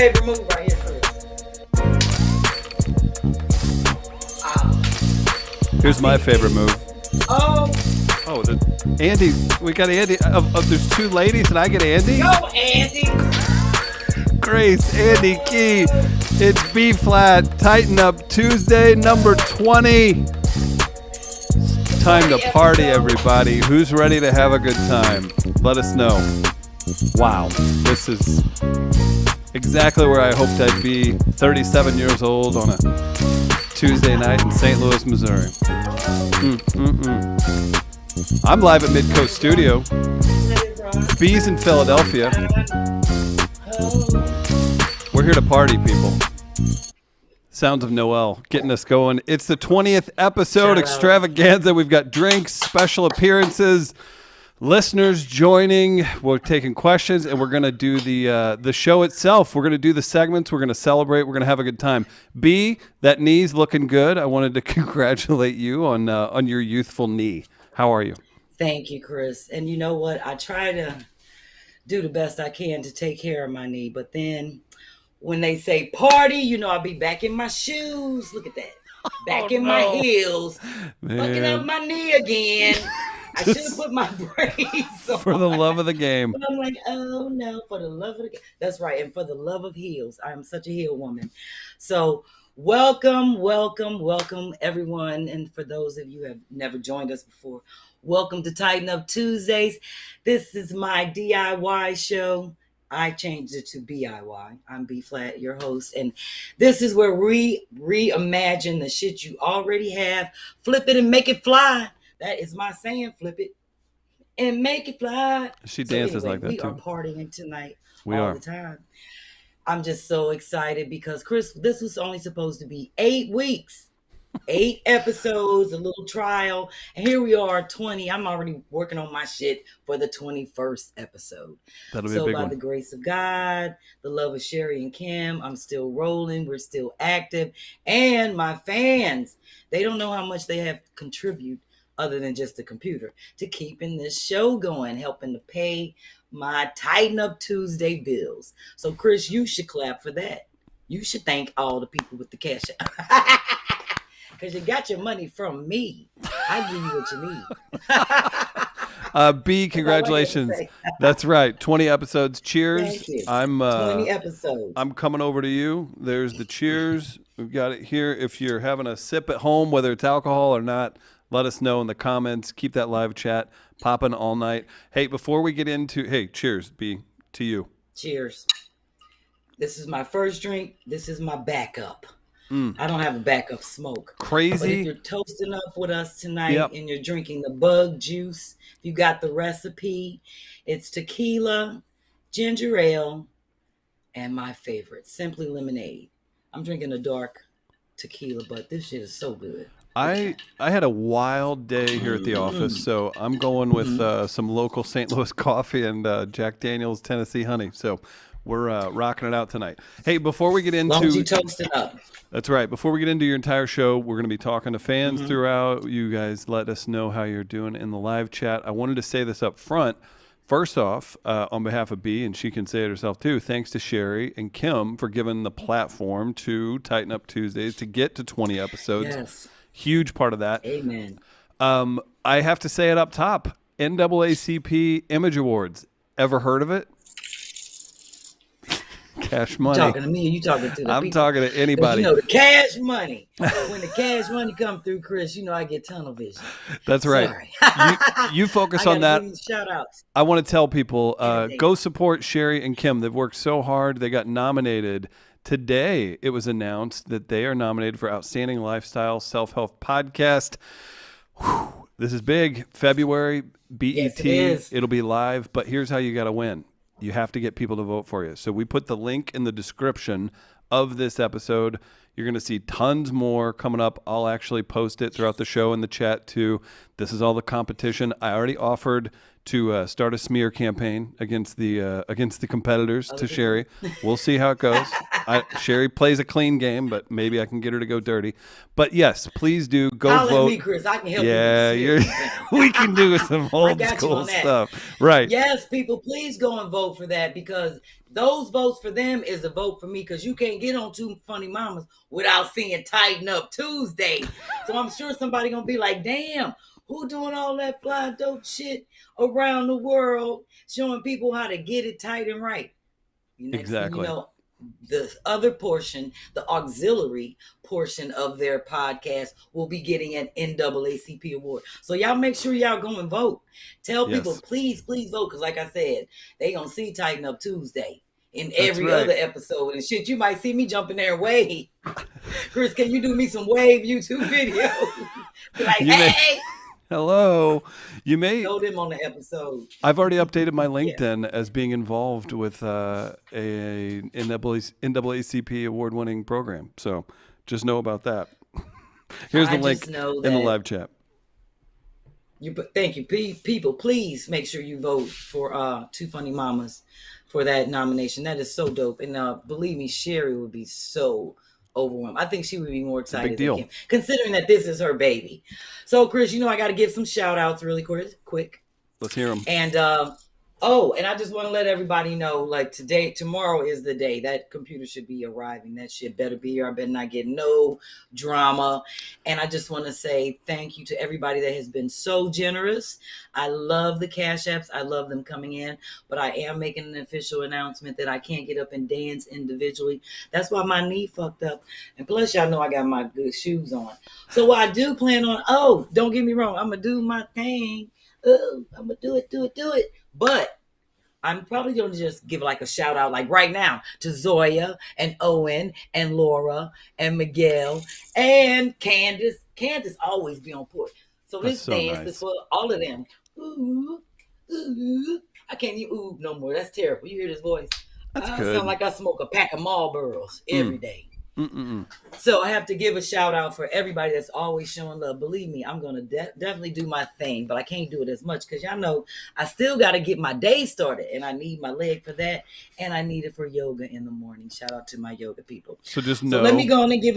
favorite move right here, Chris. Here's my favorite move. Oh, Andy. We got Andy. There's two ladies, and I get Andy. go, Andy. Grace, Andy, Key. It's B-Phlat. Tighten Up Tuesday, number 20. Time to party, everybody. Who's ready to have a good time? Let us know. Wow, this is exactly where I hoped I'd be 37 years old on a Tuesday night in St. Louis, Missouri. I'm live at Midcoast Studio. B's in Philadelphia. We're here to party, people. Sounds of Noel getting us going. It's the 20th episode extravaganza. We've got drinks, special appearances, listeners joining. We're taking questions, and we're going to do the show itself. We're going to do the segments. We're going to celebrate. We're going to have a good time. B, that knee's looking good. I wanted to congratulate you on your youthful knee. How are you? Thank you, Chris. And you know what? I try to do the best I can to take care of my knee, but then when they say party, you know, I'll be back in my shoes. Look at that. Back in my heels. Fucking up my knee again. I should have put my brace on. For the love of the game. But I'm like, oh no, for the love of the game. That's right. And for the love of heels. I'm such a heel woman. So welcome, everyone. And for those of you who have never joined us before, welcome to Tighten Up Tuesdays. This is my DIY show. I changed it to BIY. I'm B-Phlat, your host. And this is where we reimagine the shit you already have. Flip it and make it fly. That is my saying. Flip it and make it fly. She dances like that we too. We are partying tonight we all are. the time. I'm just so excited because, Chris, this was only supposed to be 8 weeks. 8 episodes, a little trial, and here we are, 20. I'm already working on my shit for the 21st episode. That'll be a big one. So by the grace of God, the love of Sherri and Kim, I'm still rolling. We're still active. And my fans, they don't know how much they have contributed other than just the computer to keeping this show going, helping to pay my Tighten Up Tuesday bills. So, Chris, you should clap for that. You should thank all the people with the cash. Because you got your money from me. I give you what you need. B, congratulations. That's right. 20 episodes. Cheers. Thank you. 20 episodes. I'm coming over to you. There's the cheers. We've got it here. If you're having a sip at home, whether it's alcohol or not, let us know in the comments. Keep that live chat popping all night. Hey, before we get into, cheers, B, to you. Cheers. This is my first drink. This is my backup. I don't have a backup smoke. Crazy. But if you're toasting up with us tonight and you're drinking the bug juice, you got the recipe. It's tequila, ginger ale, and my favorite, simply lemonade. I'm drinking a dark tequila, but this shit is so good. I had a wild day here at the office, so I'm going with some local St. Louis coffee and Jack Daniel's Tennessee honey. So we're rocking it out tonight. Hey, before we get into... As long as you toast it up. That's right. Before we get into your entire show, we're going to be talking to fans throughout. You guys let us know how you're doing in the live chat. I wanted to say this up front. First off, on behalf of B, and she can say it herself too, thanks to Sherri and Kim for giving the platform to Tighten Up Tuesdays to get to 20 episodes. Yes. Huge part of that. Amen. I have to say it up top. NAACP Image Awards. Ever heard of it? Cash money. You talking to me or you talking to the I'm people? talking to anybody. You know, the cash money. When the cash money come through, Chris, you know I get tunnel vision. That's right. You focus on that. Shout outs. I want to tell people, go support Sherri and Kim. They've worked so hard. They got nominated. Today, it was announced that they are nominated for Outstanding Lifestyle Self-Help Podcast. Whew, this is big. February, BET. Yes, it is. It'll be live, but here's how you got to win. You have to get people to vote for you. So we put the link in the description of this episode. You're going to see tons more coming up. I'll actually post it throughout the show in the chat too. This is all the competition. I already offered to start a smear campaign against the competitors to Sherri. We'll see how it goes. Sherri plays a clean game, but maybe I can get her to go dirty. But yes, please do go vote. Me, Chris. I can help you. We can do some old school stuff. Right. Yes, people, please go and vote for that, because those votes for them is a vote for me, because you can't get on Two Funny Mamas without seeing Tighten Up Tuesday. So I'm sure somebody going to be like, damn, who doing all that fly dope shit around the world, showing people how to get it tight and right? Exactly. You know, the other portion, the auxiliary portion of their podcast, will be getting an NAACP award. So y'all make sure y'all go and vote. Tell people, please vote, because like I said, they gonna see Tighten Up Tuesday in every other episode and shit. You might see me jump in there and wave. Chris, can you do me some wave YouTube video? Like, hey. Hello. You may know them on the episode. I've already updated my LinkedIn as being involved with a NAACP award-winning program. So just know about that. Here's the link in the live chat. Thank you. People, please make sure you vote for Two Funny Mamas for that nomination. That is so dope. And believe me, Sherri would be so overwhelmed. I think she would be more excited than Kim, considering that this is her baby. So, Chris, you know I got to give some shout outs really quick. Let's hear them. And and I just want to let everybody know, like, tomorrow is the day that computer should be arriving. That shit better be here. I better not get no drama. And I just want to say thank you to everybody that has been so generous. I love the Cash Apps. I love them coming in, but I am making an official announcement that I can't get up and dance individually. That's why my knee fucked up. And plus, y'all know I got my good shoes on. So what I do plan on, don't get me wrong, I'm going to do my thing. I'm going to do it. But I'm probably going to just give like a shout out, like right now, to Zoya and Owen and Laura and Miguel and Candace. Candace always be on point. So this dance is for all of them. Ooh, ooh. I can't even ooh no more. That's terrible. You hear this voice? That's I good. sound like I smoke a pack of Marlboros every day. So I have to give a shout out for everybody that's always showing love. Believe me, I'm going to definitely do my thing, but I can't do it as much because y'all know I still got to get my day started, and I need my leg for that, and I need it for yoga in the morning. Shout out to my yoga people. So just know. So let me go on and give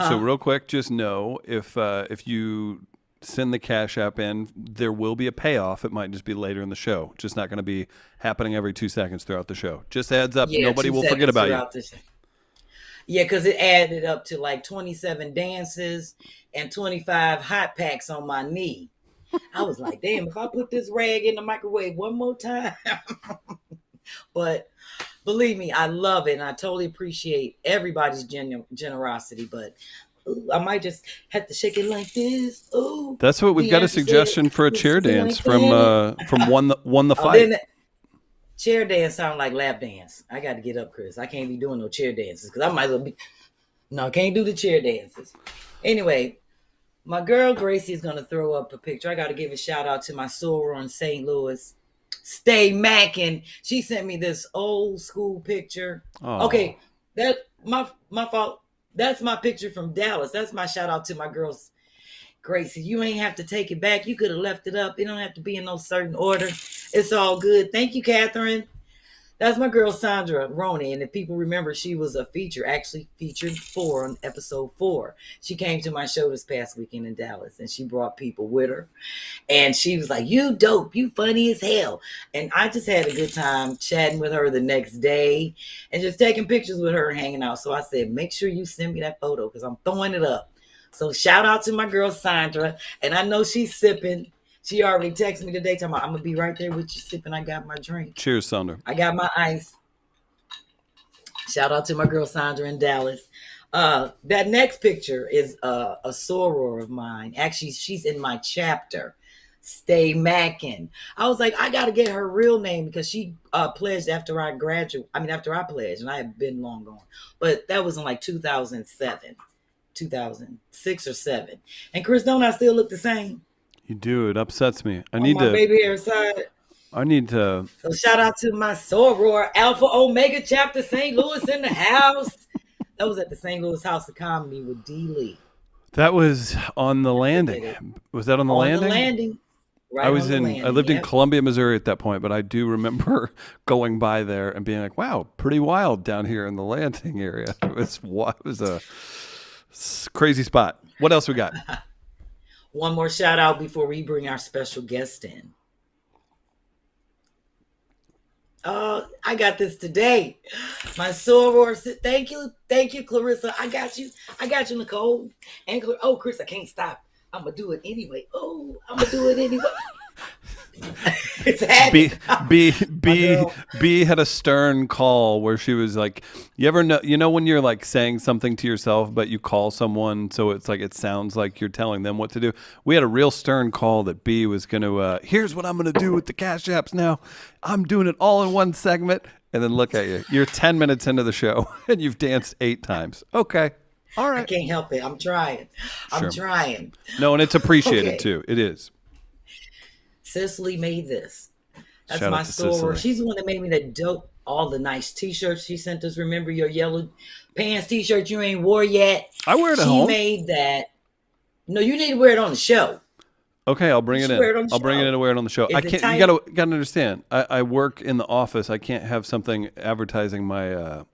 So real quick, just know if you send the Cash App in, there will be a payoff. It might just be later in the show. It's just not going to be happening every 2 seconds throughout the show. Just heads up, nobody will forget about you. Yeah, because it added up to like 27 dances and 25 hot packs on my knee. I was like, damn, if I put this rag in the microwave one more time. But believe me, I love it. And I totally appreciate everybody's generosity. But I might just have to shake it like this. Ooh, that's what we've got a suggestion for a chair dance from Won the Fight. Chair dance sound like lap dance. I got to get up, Chris. I can't be doing no chair dances because I might as well be. No, I can't do the chair dances. Anyway, my girl Gracie is going to throw up a picture. I got to give a shout out to my soror in St. Louis. Stay macking. She sent me this old school picture. Oh. Okay, that my fault. That's my picture from Dallas. That's my shout out to my girls. Gracie, you ain't have to take it back. You could have left it up. It don't have to be in no certain order. It's all good. Thank you, Catherine. That's my girl, Sandra Roney. And if people remember, she was actually featured on episode 4. She came to my show this past weekend in Dallas, and she brought people with her. And she was like, you dope. You funny as hell. And I just had a good time chatting with her the next day and just taking pictures with her and hanging out. So I said, make sure you send me that photo because I'm throwing it up. So shout out to my girl, Sandra. And I know she's sipping. She already texted me today talking about, I'm going to be right there with you sipping. I got my drink. Cheers, Sandra. I got my ice. Shout out to my girl, Sandra in Dallas. That next picture is a soror of mine. Actually, she's in my chapter. Stay Mackin. I was like, I got to get her real name because she pledged after I pledged, and I have been long gone. But that was in like 2007. 2006 or 7. And Chris, don't I still look the same? You do. It upsets me. I need to baby hair side. I need to. So shout out to my soror, Alpha Omega Chapter St. Louis in the house. That was at the St. Louis House of Comedy with D. Lee. That was on the landing. Was that on the landing? On the landing. Right I on the landing. I lived in Columbia, Missouri at that point, but I do remember going by there and being like, wow, pretty wild down here in the landing area. It was a crazy spot. What else we got? One more shout out before we bring our special guest in. I got this today. My soror. Thank you, Clarissa. I got you, Nicole. And Chris, I can't stop. I'm gonna do it anyway. It's happening. B had a stern call where she was like, you know when you're like saying something to yourself, but you call someone, so it's like, it sounds like you're telling them what to do. We had a real stern call that B was going to, here's what I'm going to do with the Cash Apps now. I'm doing it all in one segment. And then look at you. You're 10 minutes into the show and you've danced 8 times. Okay. All right. I can't help it. I'm trying. No, and it's appreciated too. It is. Cicely made this. That's Shout my out to store. Cicely. She's the one that made me that dope, all the nice t-shirts she sent us. Remember your yellow pants t-shirt you ain't wore yet? I wear it at home. She made that. No, you need to wear it on the show. Okay, I'll bring it in. I'll bring it in and wear it on the show. I can't. You gotta understand. I work in the office. I can't have something advertising my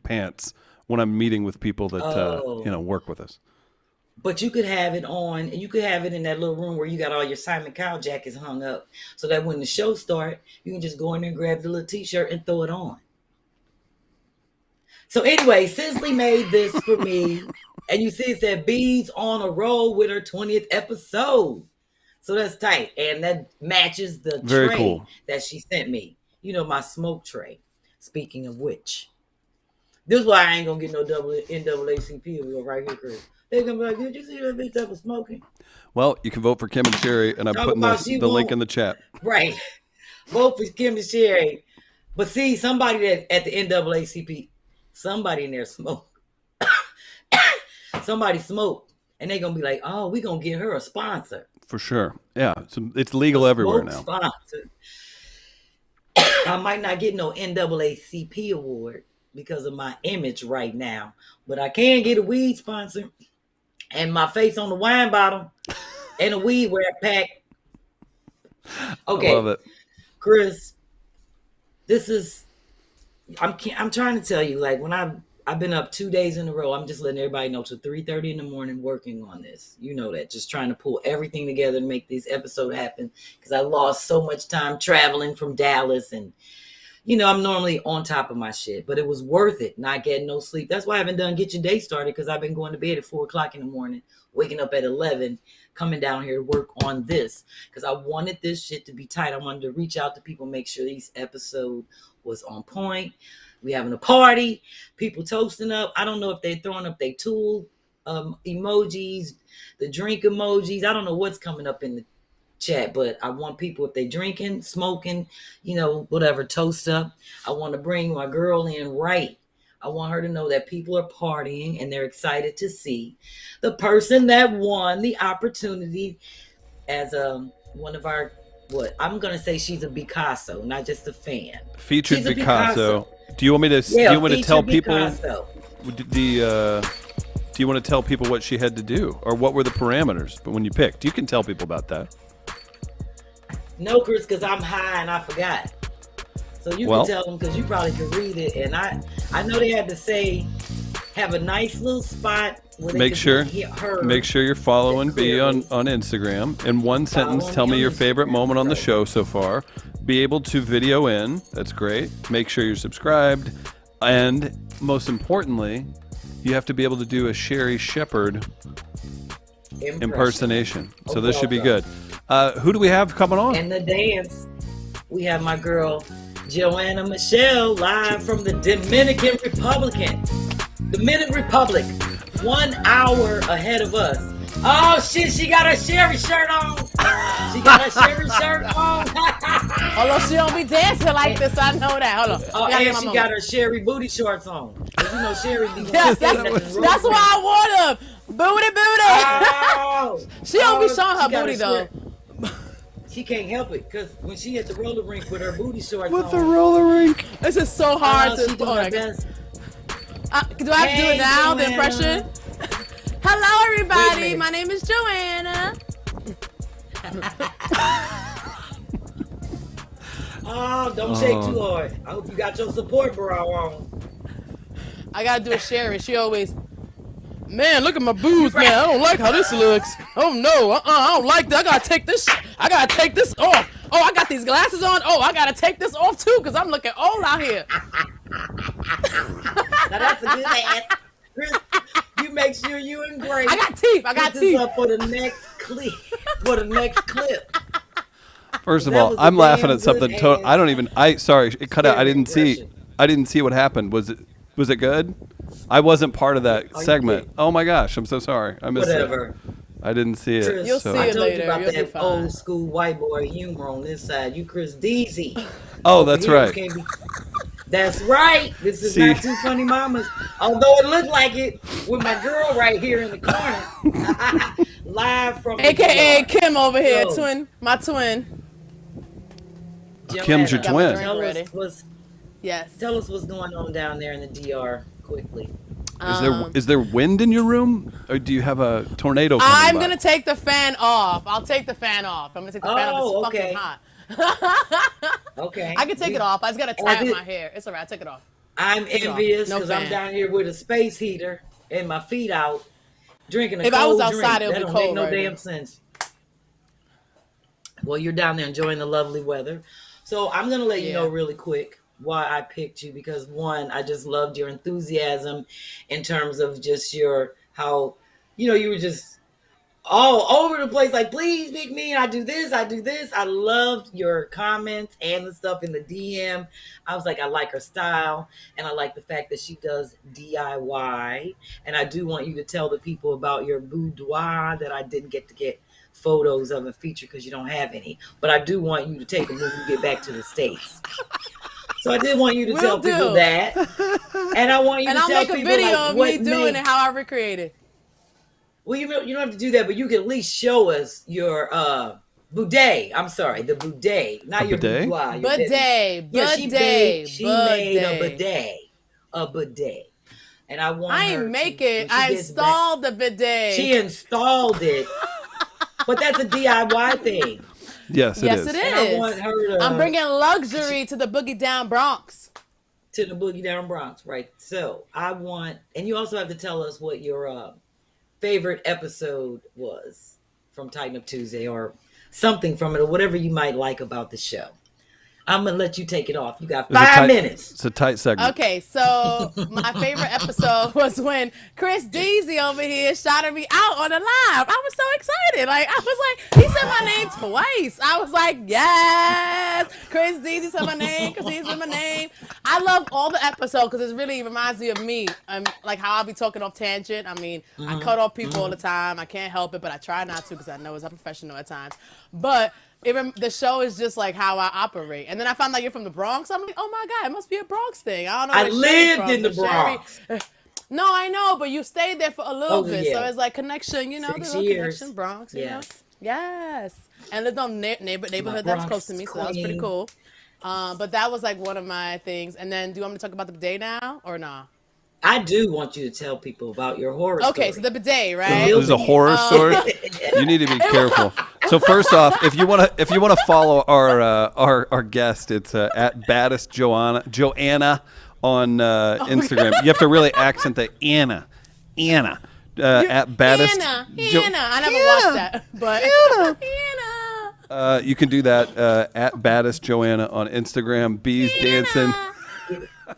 pants when I'm meeting with people that work with us. But you could have it on, and you could have it in that little room where you got all your Simon Cowell jackets hung up, so that when the show starts, you can just go in there and grab the little t-shirt and throw it on. So anyway, Cicely made this for me, and you see it said B's on a roll with her 20th episode. So that's tight, and that matches the tray that she sent me. You know, my smoke tray. Speaking of which, this is why I ain't gonna get no NAACP right here, Chris. They're gonna be like, did you see that bitch that was smoking? Well, you can vote for Kim and Sherri, and I'm putting the link in the chat. Right. Vote for Kim and Sherri. But see, somebody that at the NAACP, somebody in there smoked. Somebody smoked. And they're gonna be like, oh, we're gonna get her a sponsor. For sure. Yeah. So it's legal everywhere now. Sponsor. I might not get no NAACP award because of my image right now, but I can get a weed sponsor. And my face on the wine bottle and a weed wrap pack. Okay. I love it. Chris, this is, I'm trying to tell you, like when I've been up 2 days in a row, I'm just letting everybody know till 3:30 in the morning working on this. You know that, just trying to pull everything together to make this episode happen because I lost so much time traveling from Dallas and I'm normally on top of my shit, but it was worth it not getting no sleep. That's why I haven't done Get Your Day Started because I've been going to bed at 4:00 in the morning, waking up at 11, coming down here to work on this because I wanted this shit to be tight. I wanted to reach out to people, make sure these episode was on point. We having a party, people toasting up. I don't know if they're throwing up their tool emojis, the drink emojis. I don't know what's coming up in the chat, but I want people, if they drinking, smoking, whatever, toast up. I want to bring my girl in right. I want her to know that people are partying and they're excited to see the person that won the opportunity as one of our, I'm going to say she's a B-Casso, not just a fan. Featured B-Casso. Do you want me to tell people do you want to tell people what she had to do or what were the parameters? But when you picked, you can tell people about that. No, Chris, because I'm high and I forgot. So you can tell them because you probably can read it. And I know they had to say, have a nice little spot where they make sure you're following B on Instagram. In one sentence, tell me your favorite moment on the show so far. Be able to video in. That's great. Make sure you're subscribed. And most importantly, you have to be able to do a Sherri Shepherd impersonation. So this should be good. Who do we have coming on? In the dance, we have my girl, Joanna Michelle, live from the Dominican Republic. 1 hour ahead of us. Oh, shit, she got her Sherri shirt on. Although she don't be dancing like this, I know that. Hold on. Oh, and she got her Sherri booty shorts on. Sherri be yes, that's why I want them. Booty. Oh, she don't be showing her booty, though. She can't help it because when she at the roller rink with her booty shorts on. With the roller rink. It's just so hard to do her best. Do I have to do it now, Joanna. The impression? Hello, everybody. My name is Joanna. Oh, don't shake too hard. I hope you got your support bra on. I gotta do a Sherri. She always, man, look at my boobs, man. I don't like how this looks. Oh no, I don't like that. I gotta take this off. Oh, I got these glasses on. Oh, I gotta take this off too, cause I'm looking old out here. Now that's a good ass. Chris, you make sure you embrace. I got teeth. Put this up for the next clip. First of That all, was a I'm laughing damn at something. good I don't even. Sorry, it cut out. I didn't see. impression. I didn't see what happened. Was it good? I wasn't part of that Oh, you segment. did. Oh my gosh, I'm so sorry. I missed Whatever. it. I didn't see it. Chris, You'll so. see I it told later. you about You'll be that fine. old school white boy humor on this side. You Chris Deasy. Oh, that's right. That's right. This is not Two Funny Mamas. Although it looked like it with my girl right here in the corner. Live from AKA the Kim over here, So, my twin. Kim's your Joanna, twin. Tell us what's going on down there in the DR quickly. Is there wind in your room, or do you have a tornado coming I'm by? gonna take the fan off. I'll take the fan off. I'm gonna take the fan off. It's fucking hot. Okay. I can take it off. I just gotta tie up my hair. It's alright. I take it off. I'm envious because I'm fan. down here with a space heater and my feet out, drinking a If I cold was outside, drink. it would That be don't make cold no right damn now. sense. Well, you're down there enjoying the lovely weather. So I'm going to let you know really quick why I picked you, because one, I just loved your enthusiasm in terms of just how, you were just all over the place. Like, please pick me. I do this. I loved your comments and the stuff in the DM. I was like, I like her style. And I like the fact that she does DIY. And I do want you to tell the people about your boudoir that I didn't get to get photos of and feature because you don't have any. But I do want you to take them when you get back to the States. So I did want you to tell people that. And I want you to tell people, And I'll make a video like, of what me doing it, how I recreate it. Well, you don't have to do that, but you can at least show us your bidet. I'm sorry, the bidet, not your bidet? boudoir. Your Bidet. Yeah, she made a bidet. And I want I her ain't make to, it. I installed the bidet. She installed it. But that's a DIY thing. Yes, it is. It And I is. want her to, I'm bringing luxury to the Boogie Down Bronx. to the Boogie Down Bronx, right? So I want, and you also have to tell us what your favorite episode was from Tighten Up Tuesday, or something from it, or whatever you might like about the show. I'm gonna let you take it off. You got 5 minutes. It's a tight segment. Okay, so my favorite episode was when Chris Deasy over here shouted me out on the live. I was so excited. Like, I was like, he said my name twice. I was like, yes, Chris Deasy said my name. Chris Deasy said my name. I love all the episodes because it really reminds me of me. Like how I'll be talking off tangent. I mean, I cut off people all the time. I can't help it, but I try not to because I know it's unprofessional at times. But the show is just like how I operate. And then I found out you're from the Bronx. I'm like, oh my God, it must be a Bronx thing. I don't know. I lived in the Bronx. No, I know, but you stayed there for a little bit. Yeah. So it's like connection, 6 there's a connection, Bronx, you know? Yes. And lived on neighborhood that's close to me, so that was pretty cool. But that was like one of my things. And then do you want me to talk about the bidet now or nah? I do want you to tell people about your horror story. Okay, so the bidet, right? This is a horror story. You need to be careful. So first off, if you want to follow our guest, it's at baddest Joanna on Instagram. You have to really accent the Anna at baddest. Anna. I never watched that, but Anna. You can do that at baddest Joanna on Instagram. Bees dancing.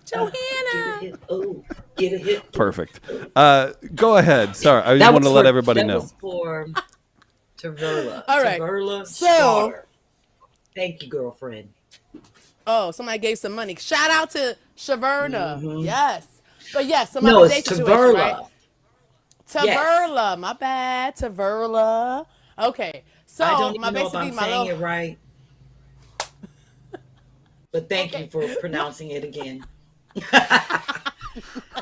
Joanna. Get a hit. Perfect. Go ahead. Sorry, I just want to let everybody know. That was for Taverla. All right. Taverla So, Starter. Thank you, girlfriend. Oh, somebody gave some money. Shout out to Shaverna. Mm-hmm. Yes. But yes, so my No, bidet it's situation, Taverla. right? Taverla. My bad. Taverla. Okay. So, I don't even know if I'm saying little... it right. But thank you for pronouncing it again.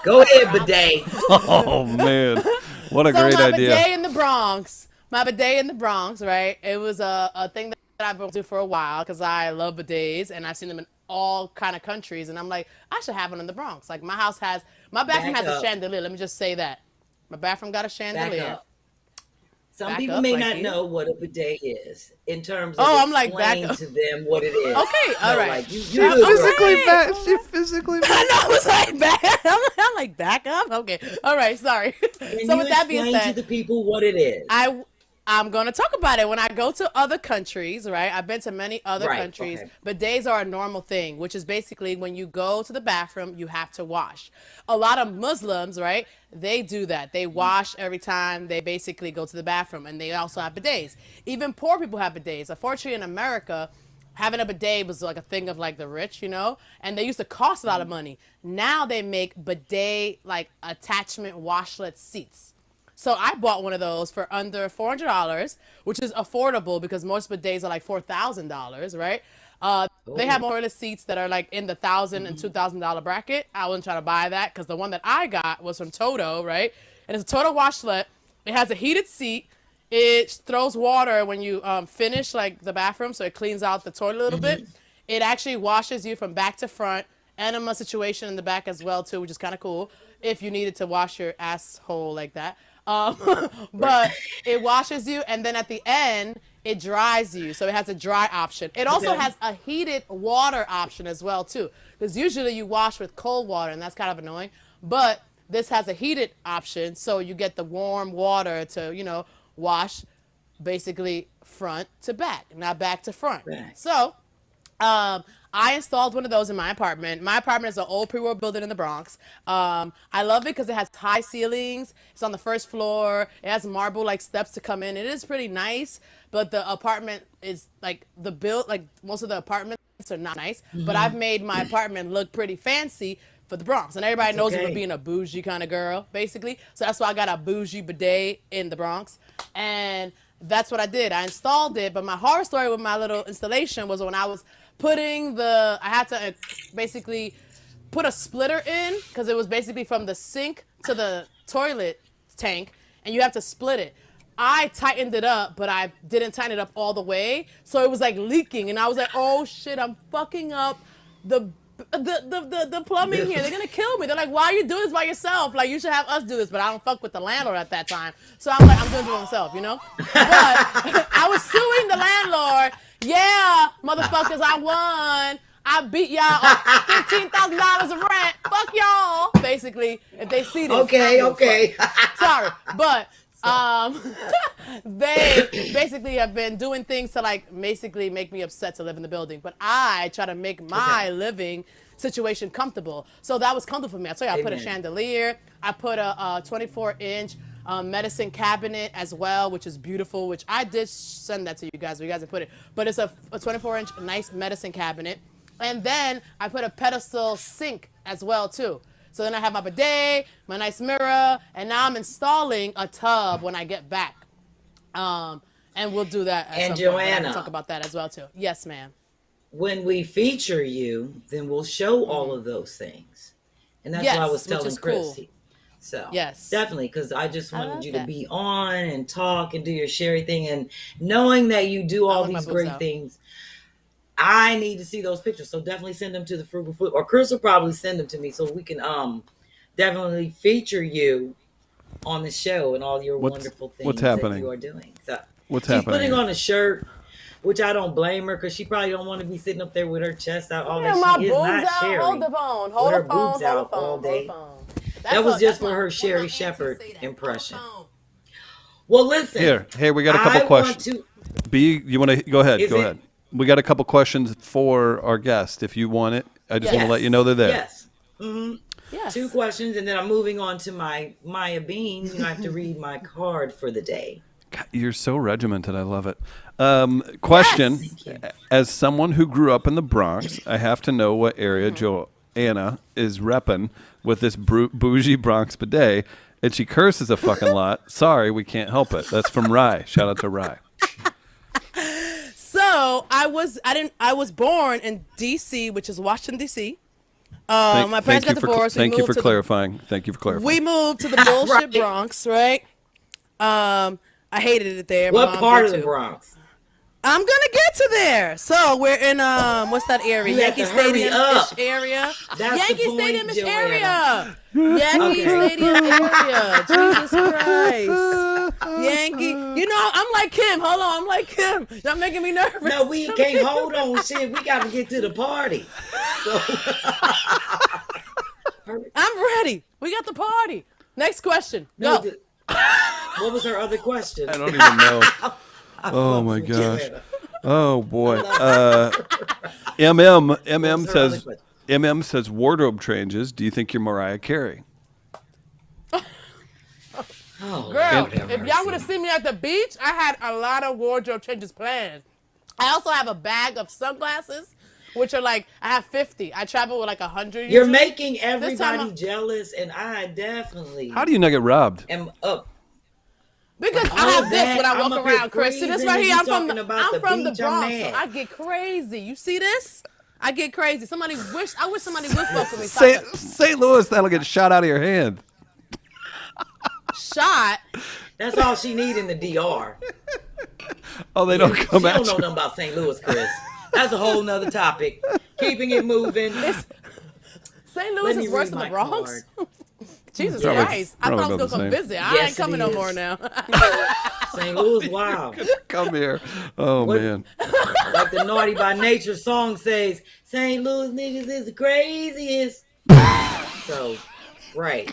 Go ahead, bidet. Oh man, what a great my idea! bidet in the Bronx. My bidet in the Bronx, right? It was a thing that I've been to for a while because I love bidets and I've seen them in all kind of countries. And I'm like, I should have one in the Bronx. Like my bathroom has a chandelier. Let me just say that my bathroom got a chandelier. Some back people up may like not you. know what a bidet is in terms of I'm like back explain up. to them what it is. Okay, all right. Like you She good, physically girl. back. She physically back. I know, I was like back. I'm like back up. Okay, all right. Sorry. Can So you with that being explain to said, the people what it is? I'm going to talk about it when I go to other countries, right? I've been to many other Right, countries. okay. Bidets are a normal thing, which is basically when you go to the bathroom, you have to wash. A lot of Muslims, right? They do that. They wash every time they basically go to the bathroom, and they also have bidets. Even poor people have bidets. Unfortunately, in America, having a bidet was like a thing of like the rich, you know, and they used to cost a lot of money. Now they make bidet like attachment washlet seats. So I bought one of those for under $400, which is affordable because most bidets are like $4,000, right? They have toilet seats that are like in the $1,000 and $2,000 bracket. I wasn't trying to buy that because the one that I got was from Toto, right? And it's a Toto washlet. It has a heated seat. It throws water when you finish like the bathroom, so it cleans out the toilet a little bit. It actually washes you from back to front, enema situation in the back as well too, which is kind of cool if you needed to wash your asshole like that. But it washes you, and then at the end, it dries you. So it has a dry option. It also has a heated water option as well, too. Because usually you wash with cold water, and that's kind of annoying. But this has a heated option, so you get the warm water to, you know, wash basically front to back, not back to front. Right. So I installed one of those in my apartment. My apartment is an old pre-war building in the Bronx. I love it because it has high ceilings. It's on the first floor. It has marble like steps to come in. It is pretty nice, but the apartment is like most of the apartments are not nice. But I've made my apartment look pretty fancy for the Bronx, and everybody knows me for being a bougie kind of girl, basically. So that's why I got a bougie bidet in the Bronx, and that's what I did. I installed it, but my horror story with my little installation was when I was I had to basically put a splitter in because it was basically from the sink to the toilet tank, and you have to split it. I tightened it up, but I didn't tighten it up all the way, so it was like leaking, and I was like, "Oh shit, I'm fucking up the plumbing here. They're gonna kill me." They're like, "Why are you doing this by yourself? Like, you should have us do this." But I don't fuck with the landlord at that time, so I'm like, I'm doing it for myself, you know. But I was suing the landlord. Yeah, motherfuckers, I won. I beat y'all $15,000 of rent. Fuck y'all. Basically, if they see this. Okay. Sorry, but they basically have been doing things to like basically make me upset to live in the building. But I try to make my living situation comfortable. So that was comfortable for me. I tell you, I put a chandelier. I put a 24-inch medicine cabinet as well, which is beautiful, which I did send that to you guys. You guys have put it. But it's a 24-inch nice medicine cabinet. And then I put a pedestal sink as well, too. So then I have my bidet, my nice mirror, and now I'm installing a tub when I get back. And we'll do that at And some point. Joanna, I can talk about that as well, too. Yes, ma'am. when we feature you, then we'll show all of those things. And that's what I was telling Christy. Cool. So definitely, because I just wanted you to be on and talk and do your Sherri thing, and knowing that you do all these great things, I need to see those pictures. So definitely send them to the Frugal Foot, or Chris will probably send them to me so we can definitely feature you on the show and all your wonderful things that you are doing. So she's putting on a shirt, which I don't blame her, because she probably don't want to be sitting up there with her chest out all day. She is not Sherri. Hold the phone. Hold her boobs out all day. That was just for her Sherri Shepherd impression. Well, listen. Here, we got a couple questions. You want to go ahead? Go ahead. We got a couple questions for our guest. If you want it, I just want to let you know they're there. Yes. Mm-hmm. Yes. 2 questions, and then I'm moving on to my Maya Bean. You have to read my card for the day. God, you're so regimented. I love it. Question: as someone who grew up in the Bronx, I have to know what area Joanna is repping with this bougie Bronx bidet, and she curses a fucking lot. Sorry, we can't help it. That's from Rye. Shout out to Rye. So I was born in D.C., which is Washington D.C. My parents got divorced. Thank you for clarifying. We moved to the bullshit Bronx, right? I hated it there. What part of the Bronx? I'm gonna get to there. So we're in what's that area? Yankee Stadium-ish area. Yankee Stadium-ish area. Yankee Stadium area. Jesus Christ. Yankee. You know like Kim. Hold on, I'm like Kim. Y'all making me nervous. No, we can't hold on shit. We got to get to the party. So. I'm ready. We got the party. Next question. No, Go. What was her other question? I don't even know. Oh my gosh. Oh boy. MM says wardrobe changes. Do you think you're Mariah Carey? Oh, girl, if y'all would have seen me at the beach, I had a lot of wardrobe changes planned. I also have a bag of sunglasses, which are like, I have 50. I travel with like 100. You're making everybody jealous, and I definitely. How do you not get robbed? Am up. Because I have this when I walk around, Chris. See this right here? I'm from the Bronx, so I get crazy. You see this? I get crazy. I wish somebody would fuck with me. St. Louis, that'll get shot out of your hand. Shot? That's all she need in the DR. Oh, they don't come at you. She don't know nothing about St. Louis, Chris. That's a whole nother topic. Keeping it moving. St. Louis is worse than the Bronx? Jesus Christ. I thought I was going to come visit. I ain't coming no more now. St. Louis, wow. Come here. Oh, man. Like the Naughty by Nature song says, St. Louis niggas is the craziest. So, right.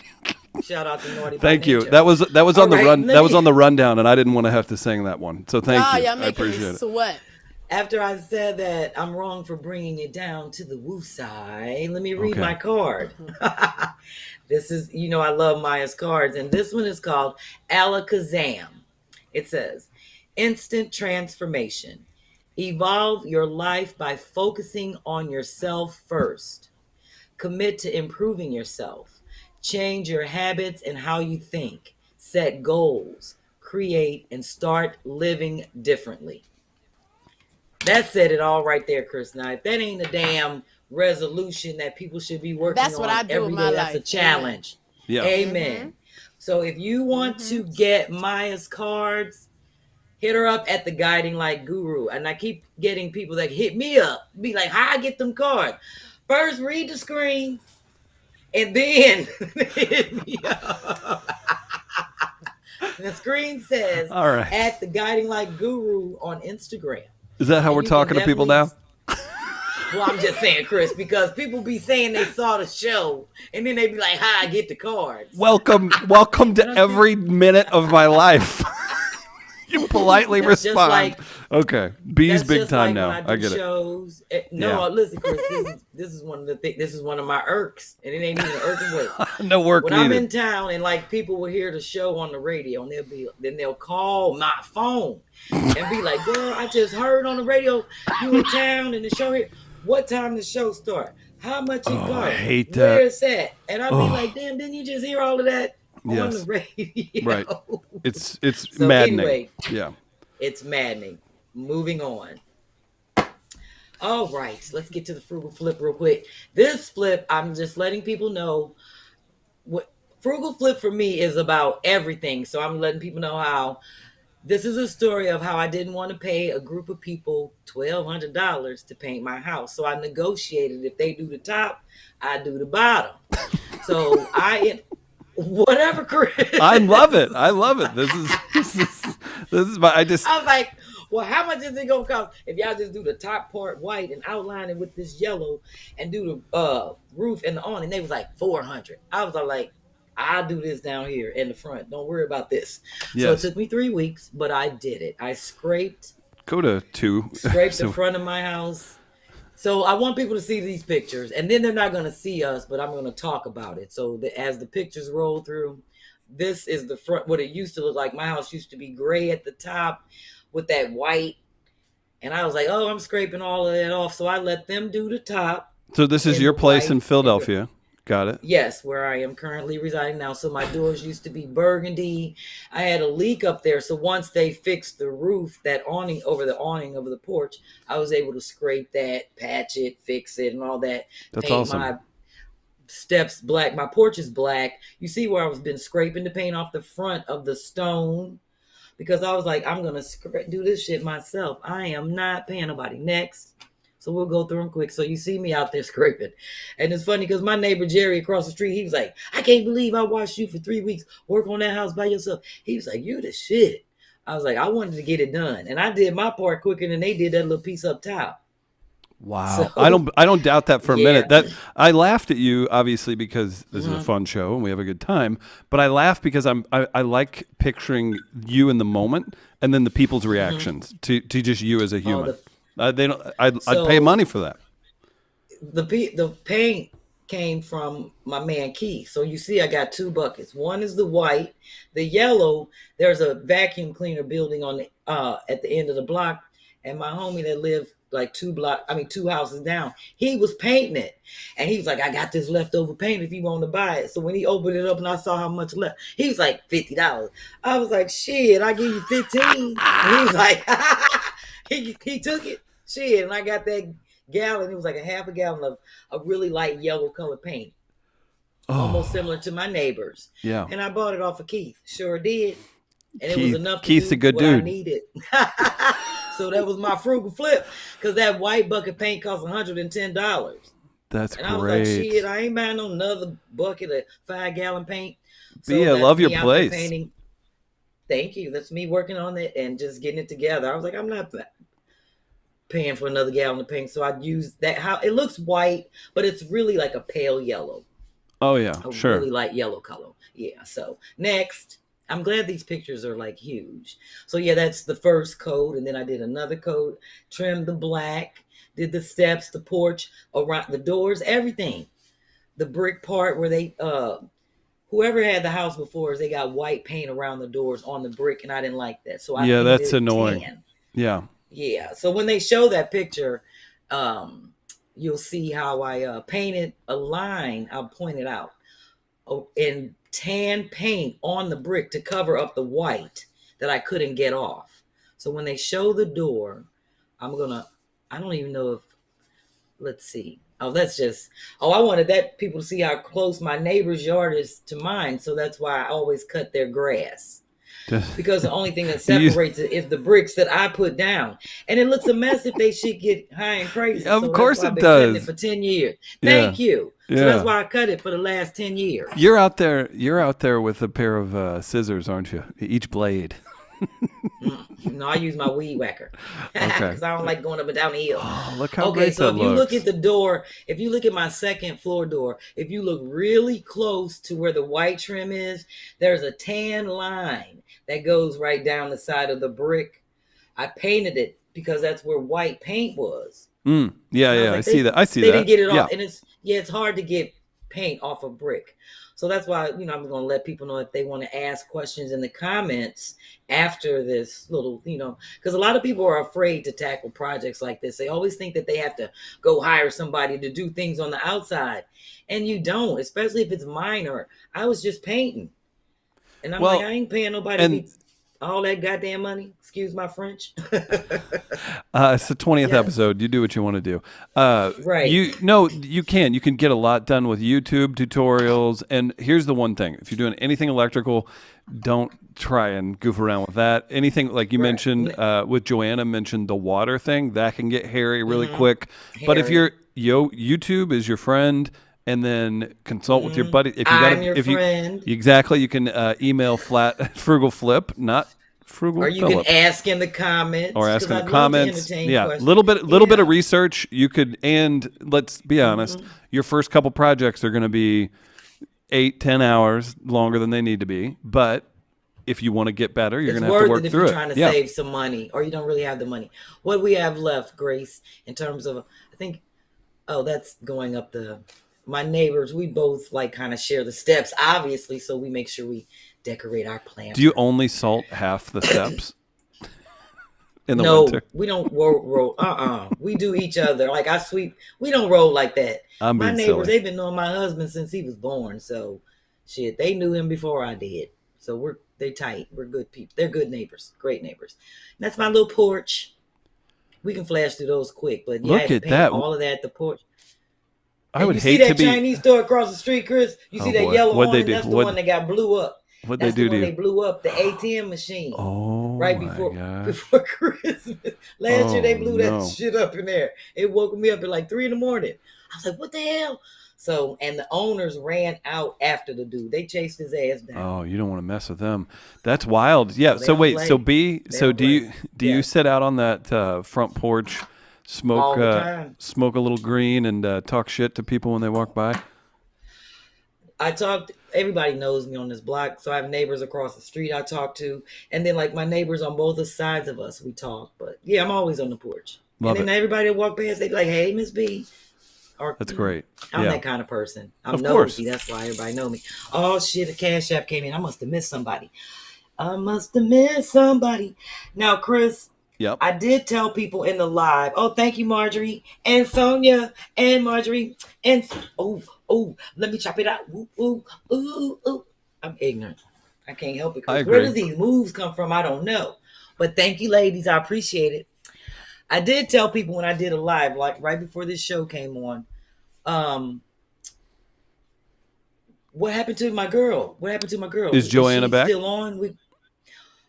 Shout out to Naughty by Nature. Thank you. That was on the run. That was on the rundown, and I didn't want to have to sing that one. So thank you. I appreciate it. Sweat. After I said that I'm wrong for bringing it down to the woo side, let me read my card. This is, I love Maya's cards, and this one is called Alakazam. It says, instant transformation. Evolve your life by focusing on yourself first. Commit to improving yourself. Change your habits and how you think. Set goals. Create and start living differently. That said it all right there, Chris. Now, if that ain't a damn resolution that people should be working on what I do every in day, my that's life. a challenge. Yeah. Amen. Mm-hmm. So if you want to get Maya's cards, hit her up at the Guiding Light Guru. And I keep getting people that hit me up, be like, how I get them cards? First, read the screen, and then hit me up. The screen says, all right, at the Guiding Light Guru on Instagram. Is that how we're talking to people now? Well, I'm just saying, Chris, because people be saying they saw the show, and then they be like, "Hi, I get the cards." Welcome to every minute of my life. You politely respond. Okay, B's big time now. I get shows. Listen, Chris, this is one of the things. This is one of my irks, and it ain't even irking work. No work when needed. I'm in town, and like people will hear the show on the radio, and they'll call my phone and be like, "Girl, I just heard on the radio you in town, and the show here. What time the show start? How much it cost? I hate that. Where it's at?" And I'll be like, "Damn, didn't you just hear all of that on the radio?" Right. It's so maddening. Anyway, yeah. It's maddening. Moving on. All right, let's get to the frugal flip real quick. This flip, I'm just letting people know what frugal flip for me is about everything. So I'm letting people know how this is a story of how I didn't want to pay a group of people $1,200 to paint my house. So I negotiated if they do the top, I do the bottom. So whatever, Chris. I love it. This is my. I was like, well, how much is it gonna cost if y'all just do the top part white and outline it with this yellow and do the roof and the awning? They was like $400. I was like, I'll do this down here in the front. Don't worry about this. Yes. So it took me 3 weeks, but I did it. I scraped. Go to 2. Scraped the front of my house. So I want people to see these pictures, and then they're not going to see us, but I'm going to talk about it. So as the pictures roll through, this is the front, what it used to look like. My house used to be gray at the top with that white. And I was like, oh, I'm scraping all of that off. So I let them do the top. So this is your place in Philadelphia. Got it. Yes, where I am currently residing now. So my doors used to be burgundy. I had a leak up there. So once they fixed the roof, that awning over the awning of the porch, I was able to scrape that, patch it, fix it, and all that. That's paint awesome. My steps black. My porch is black. You see where I was been scraping the paint off the front of the stone because I was like, I'm going to do this shit myself. I am not paying nobody. Next. So we'll go through them quick. So you see me out there scraping. And it's funny because my neighbor Jerry across the street, he was like, I can't believe I watched you for 3 weeks work on that house by yourself. He was like, you the shit. I was like, I wanted to get it done, and I did my part quicker than they did that little piece up top. Wow. So, I don't doubt that for a yeah. minute. That I laughed at you obviously because this is a fun show and we have a good time, but I laugh because I like picturing you in the moment and then the people's reactions to just you as a human. They don't I'd pay money for that. The paint came from my man Keith. So you see I got 2 buckets. One is the white, the yellow, there's a vacuum cleaner building on the at the end of the block, and my homie that lived like 2 houses down, he was painting it, and he was like, I got this leftover paint if you want to buy it. So when he opened it up and I saw how much left, he was like $50. I was like, shit, I give you 15. And he was like, he took it, shit, and I got that gallon. It was like a half a gallon of a really light yellow color paint, almost similar to my neighbor's. Yeah, and I bought it off of Keith. Sure did, and Keith, it was enough. Keith's a good dude. I needed. So that was my frugal flip, because that white bucket paint cost $110. That's and great. I was like, shit, I ain't buying no another bucket of 5-gallon paint. So B, I love your place. Painting. Thank you. That's me working on it and just getting it together. I was like, I'm not paying for another gallon of paint, so I'd use that. How it looks white, but it's really like a pale yellow. Oh yeah, sure. Really light yellow color. Yeah. So next, I'm glad these pictures are like huge. So yeah, that's the first coat, and then I did another coat, trimmed the black, did the steps, the porch, around the doors, everything. The brick part where they whoever had the house before, they got white paint around the doors on the brick, and I didn't like that. So I that's annoying. Tan. Yeah. Yeah. So when they show that picture, you'll see how I painted a line. I'll point it out in tan paint on the brick to cover up the white that I couldn't get off. So when they show the door, I don't even know if, let's see. I wanted that people to see how close my neighbor's yard is to mine. So that's why I always cut their grass. Because the only thing that separates it is the bricks that I put down, and it looks a mess if they shit get high and crazy. Of course it I've been does. cutting it for 10 years. Thank you. Yeah. So that's why I cut it for the last 10 years. You're out there with a pair of scissors, aren't you? Each blade. No, I use my weed whacker because I don't like going up and down the hill. Oh, look how okay, great so that if you looks. look at the door, if you look at my second floor door, if you look really close to where the white trim is, there's a tan line that goes right down the side of the brick. I painted it because that's where white paint was. Yeah, I see that. They didn't get it off, and it's hard to get paint off a brick. So that's why, I'm going to let people know if they want to ask questions in the comments after this little, because a lot of people are afraid to tackle projects like this. They always think that they have to go hire somebody to do things on the outside. And you don't, especially if it's minor. I was just painting. And I'm like, I ain't paying nobody all that goddamn money. Excuse my French. It's the 20th episode. You do what you want to do. Right. You can. You can get a lot done with YouTube tutorials. And here's the one thing. If you're doing anything electrical, don't try and goof around with that. Anything like you mentioned with Joanna mentioned the water thing, that can get hairy really quick. But if YouTube is your friend, and then consult with your buddy. If you friend. Exactly, you can email frugal flip, not frugal. Or you Phillip. can ask in the comments. Or ask in the comments. Yeah, little bit of research. You could, and let's be honest, your first couple projects are going to be 8-10 hours longer than they need to be. But if you want to get better, you're going to have to work through it. If you're trying to save some money, or you don't really have the money. What we have left, Grace, in terms of, I think, that's going up my neighbors, we both kind of share the steps, obviously, so we make sure we decorate our plant. Do you only salt half the steps in the winter? No, we don't roll. We do each other. Like I sweep. We don't roll like that. My neighbors, they've been knowing my husband since he was born. So, shit, they knew him before I did. So they're tight. We're good people. They're good neighbors. Great neighbors. And that's my little porch. We can flash through those quick, but look at that. All of that at the porch. I would hate to be. See that Chinese store across the street, Chris? You see that yellow one? That's the one that got blew up. What they do to you? They blew up the ATM machine. Oh, right before Christmas. Last year they blew that shit up in there. It woke me up at like 3 a.m. I was like, what the hell? So, and the owners ran out after the dude. They chased his ass down. Oh, you don't want to mess with them. That's wild. Yeah. They So don't wait. play. So They So don't do you play. you Yes. sit out on that front porch, All the time. smoke a little green, and talk shit to people when they walk by? I talked. Everybody knows me on this block, so I have neighbors across the street I talk to, and then like my neighbors on both the sides of us, we talk. But yeah, I'm always on the porch, Love and then it. everybody that walk past, they be like, "Hey, Miss B." Or That's great. I'm Yeah. that kind of person. I'm Of course. nosy. That's why everybody know me. Oh shit, a cash app came in. I must have missed somebody. I must have missed somebody. Now, Chris, Yep. I did tell people in the live. Oh, thank you, Marjorie and Sonia and Marjorie and let me chop it out. Ooh, ooh, ooh, ooh. I'm ignorant. I can't help it. I Where agree. do these moves come from? I don't know. But thank you, ladies. I appreciate it. I did tell people when I did a live, like right before this show came on, what happened to my girl? What happened to my girl? Is Joanna she back? still on?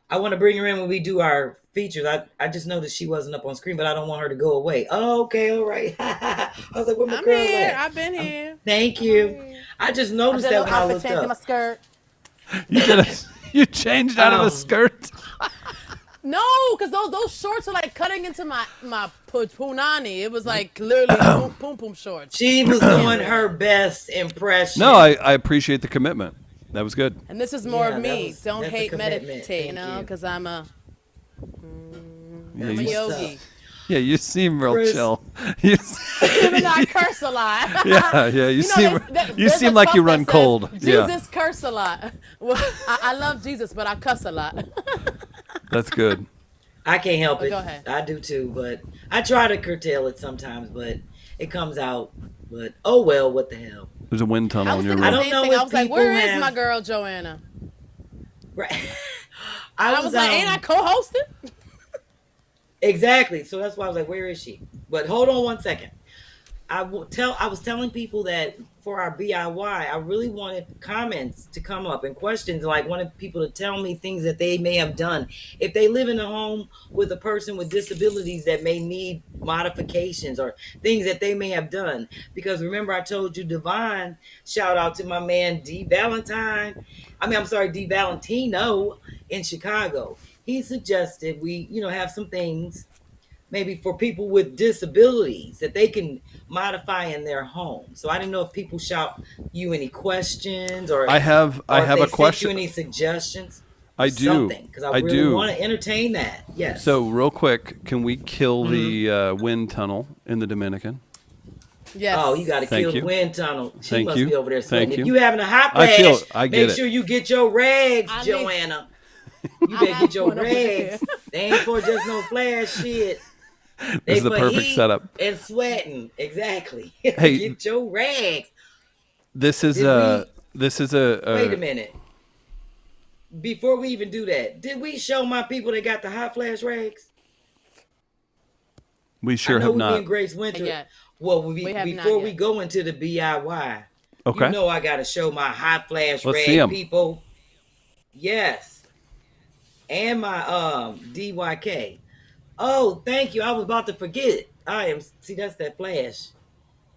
I want to bring her in when we do our features. I just noticed she wasn't up on screen, but I don't want her to go away. Oh, okay, all right. I was like, where my I'm girl here. at? I've been here. Thank I'm you. here. I just I noticed did a that little when I outfit looked change in my up. skirt. You changed out of a skirt. No, because those shorts are like cutting into my punani. It was like literally poom poom shorts. She was doing her best impression. No, I appreciate the commitment. That was good. And this is more Yeah, of me. that's Don't a hate, commitment. meditate, Thank you. because I'm a Yeah, I'm a you, yogi. yeah, you seem real Chris. chill. You, Even though I curse a lot. yeah. You seem there's seem a like you quote run that says, cold. Jesus Yeah, curse a lot. Well, I love Jesus, but I cuss a lot. that's good. I can't help it. Go ahead. I do too, but I try to curtail it sometimes, but it comes out. But oh well, what the hell? There's a wind tunnel I in was your thinking room. the I same don't know thing. if I was like, people where is have- my girl Joanna? Right. I was like, ain't I co-hosting? Exactly. So that's why I was like, where is she? But hold on one second. I was telling people that for our BIY, I really wanted comments to come up and questions, like wanted people to tell me things that they may have done. If they live in a home with a person with disabilities that may need modifications or things that they may have done. Because remember, I told you, Divine, shout out to my man D Valentine. D Valentino in Chicago. He suggested we, have some things maybe for people with disabilities that they can modify in their home. So I didn't know if people shout you any questions or I have if they a sent question. you any suggestions. I do. Something because I really do. want to entertain that. Yes. So real quick, can we kill Mm-hmm. the wind tunnel in the Dominican? Yes. Oh, you got to Thank kill you. the wind tunnel. She Thank must you. be over there Thank sweating. If you. you having a hot I flash, get make it. sure you get your rags, I need- Joanna. You better have get your one over there. rags. They ain't for just no flash shit. This is the for perfect heat setup. and sweating. Exactly. Hey. Get your rags. This is Did a Wait a minute. Before we even do that, did we show my people that got the hot flash rags? We sure I know have me not. and Grace went to Yet. Well, We have not before we yet. go into the BIY, Okay. you know I got to show my hot flash Let's rag see 'em. people. Yes. And my DYK. Oh, thank you. I was about to forget. See, that's that flash.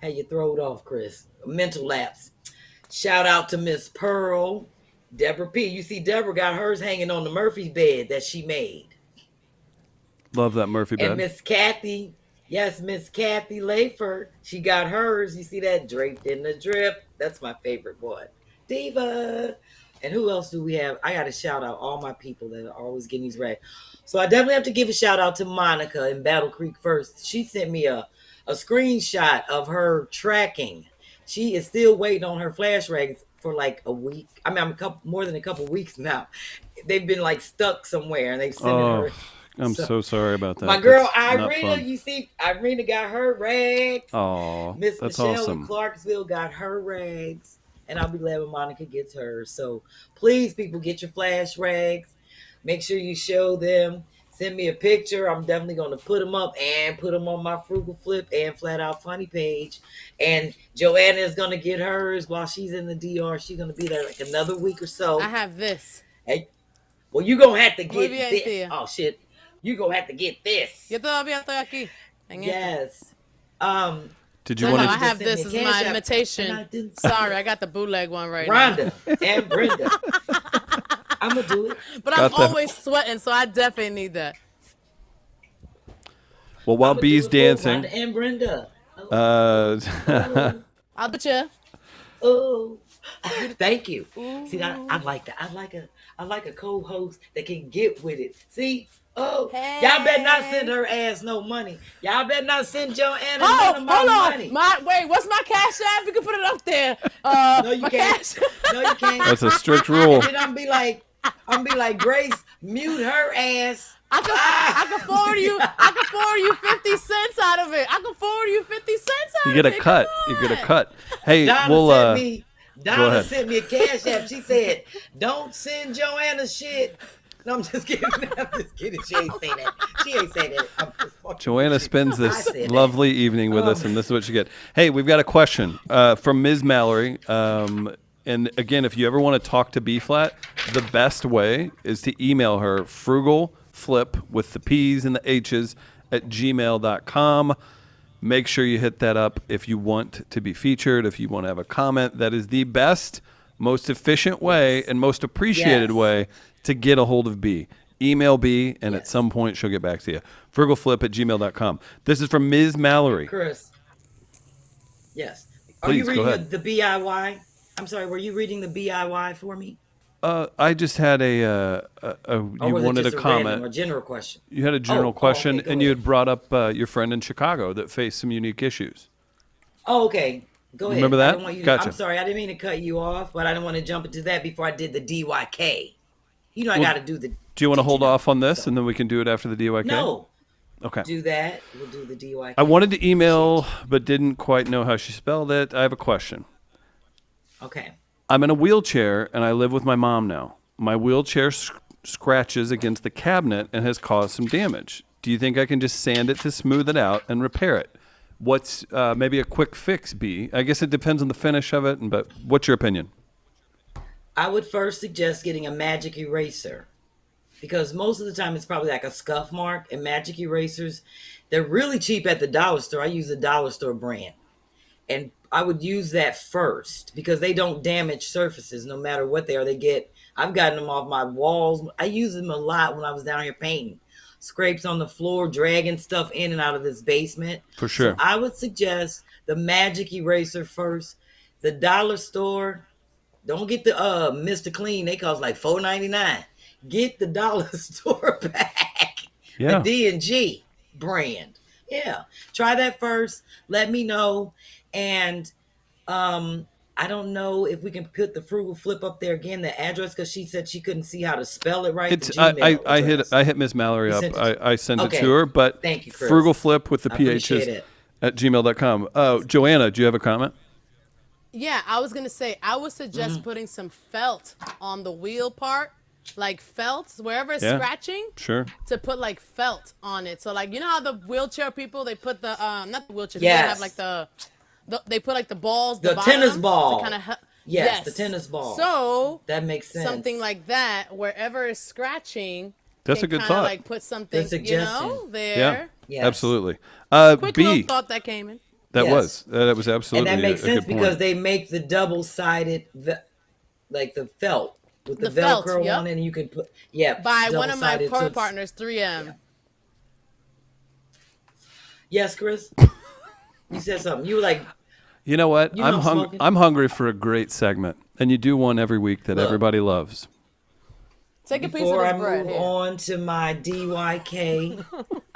How you throw it off, Chris. Mental lapse. Shout out to Miss Pearl. Deborah P. You see, Deborah got hers hanging on the Murphy bed that she made. Love that Murphy And bed. Miss Kathy, Miss Kathy Layford, she got hers. You see that draped in the drip? That's my favorite one. Diva. And who else do we have? I got to shout out all my people that are always getting these rags. So I definitely have to give a shout out to Monica in Battle Creek First. She sent me a screenshot of her tracking. She is still waiting on her flash rags for like a week. I'm more than a couple weeks now. They've been like stuck somewhere and they've sent Oh, her. I'm so sorry about that. My girl That's not Irina, fun. you see, Irina got her rags. Oh, Miss that's Michelle awesome. in Clarksville got her rags. And I'll be glad when Monica gets hers. So please, people, get your flash rags. Make sure you show them. Send me a picture. I'm definitely going to put them up and put them on my Frugal Flip and Flat Out Funny page. And Joanna is going to get hers while she's in the DR. She's going to be there like another week or so. I have this. Hey, well, you're going to have to Muy get bien, this. tía. Oh, shit. You're going to have to get this. Yo todavía estoy aquí. En esto. Yes. Did you No, want I to? have this as my imitation. Sorry, I got the bootleg one right now. Rhonda and Brenda. I'm gonna do it. But I'm always sweating, so I definitely need that. Well, while B's dancing, Rhonda and Brenda. I'll bet you. Oh, thank you. See, I like that. I like a co-host that can get with it. See. Oh, hey. Y'all better not send her ass no money. Y'all better not send Joanna none of my money. Wait, what's my cash app? You can put it up there. No, you can't. No, you can't. That's a strict rule. And then I'm be like, Grace, mute her ass. I can forward you. I can forward you 50 cents out of it. I can forward you 50 cents out of it. You get a cut. You get a cut. Hey, Donna sent me a cash app. She said, "Don't send Joanna shit." No, I'm just kidding. I'm just kidding. She ain't say that. She ain't say that. Joanna spends this lovely evening with us, and this is what you get. Hey, we've got a question from Ms. Mallory. And again, if you ever want to talk to B-Phlat, the best way is to email her frugalflip with the P's and the H's at gmail.com. Make sure you hit that up if you want to be featured, if you want to have a comment. That is the best, most efficient way and most appreciated way to get a hold of B. Email B, and at some point she'll get back to you. frugalflip at gmail.com. This is from Ms. Mallory. Chris. Yes. Please, Are you go reading ahead. the BIY? I'm sorry, were you reading the BIY for me? I just had you wanted a comment. Or general question? You had a general question, okay, and you had brought up your friend in Chicago that faced some unique issues. Oh, okay. Go ahead. Remember that? I don't want you Gotcha. I'm sorry, I didn't mean to cut you off, but I didn't want to jump into that before I did the DYK. You know, I got to do the. Do you want to hold off on this, and then we can do it after the DYK? No. Okay. Do that. We'll do the DYK. I wanted to email, but didn't quite know how she spelled it. I have a question. Okay. I'm in a wheelchair, and I live with my mom now. My wheelchair scratches against the cabinet and has caused some damage. Do you think I can just sand it to smooth it out and repair it? What's maybe a quick fix, B? I guess it depends on the finish of it, but what's your opinion? I would first suggest getting a magic eraser, because most of the time it's probably like a scuff mark, and magic erasers, they're really cheap at the dollar store. I use the dollar store brand, and I would use that first because they don't damage surfaces no matter what they are. I've gotten them off my walls. I use them a lot when I was down here painting. Scrapes on the floor, dragging stuff in and out of this basement. For sure. So I would suggest the magic eraser first. The dollar store, don't get the Mr. Clean. They cost like $4.99. Get the dollar store pack. Yeah. The D&G brand. Yeah. Try that first. Let me know. And I don't know if we can put the Frugal Flip up there again, the address, because she said she couldn't see how to spell it right. I hit Ms. Mallory up. I sent it to her, but thank you, Chris. Frugal Flip with the PHs at gmail.com. Oh, Joanna, do you have a comment? Yeah, I was going to say, I would suggest putting some felt on the wheel part, like felt, wherever it's scratching. Sure. To put like felt on it. So like, you know how the wheelchair people, they put the, not the wheelchair, yes. they have like they put like the balls, the tennis ball. To kind of yes, the tennis ball. So that makes sense. Something like that, wherever it's scratching. That's a good thought. Like put something, there. Yeah, yes. Absolutely. Quick little thought that came in. That was absolutely. And that makes sense because they make the double-sided, like the felt with the Velcro on it, and you can put by one of my partners, 3M. Yeah. Yes, Chris. You said something. You were like, you know what? I'm hungry for a great segment, and you do one every week that everybody loves. Take a piece Before of I this bread move here. on to my DYK,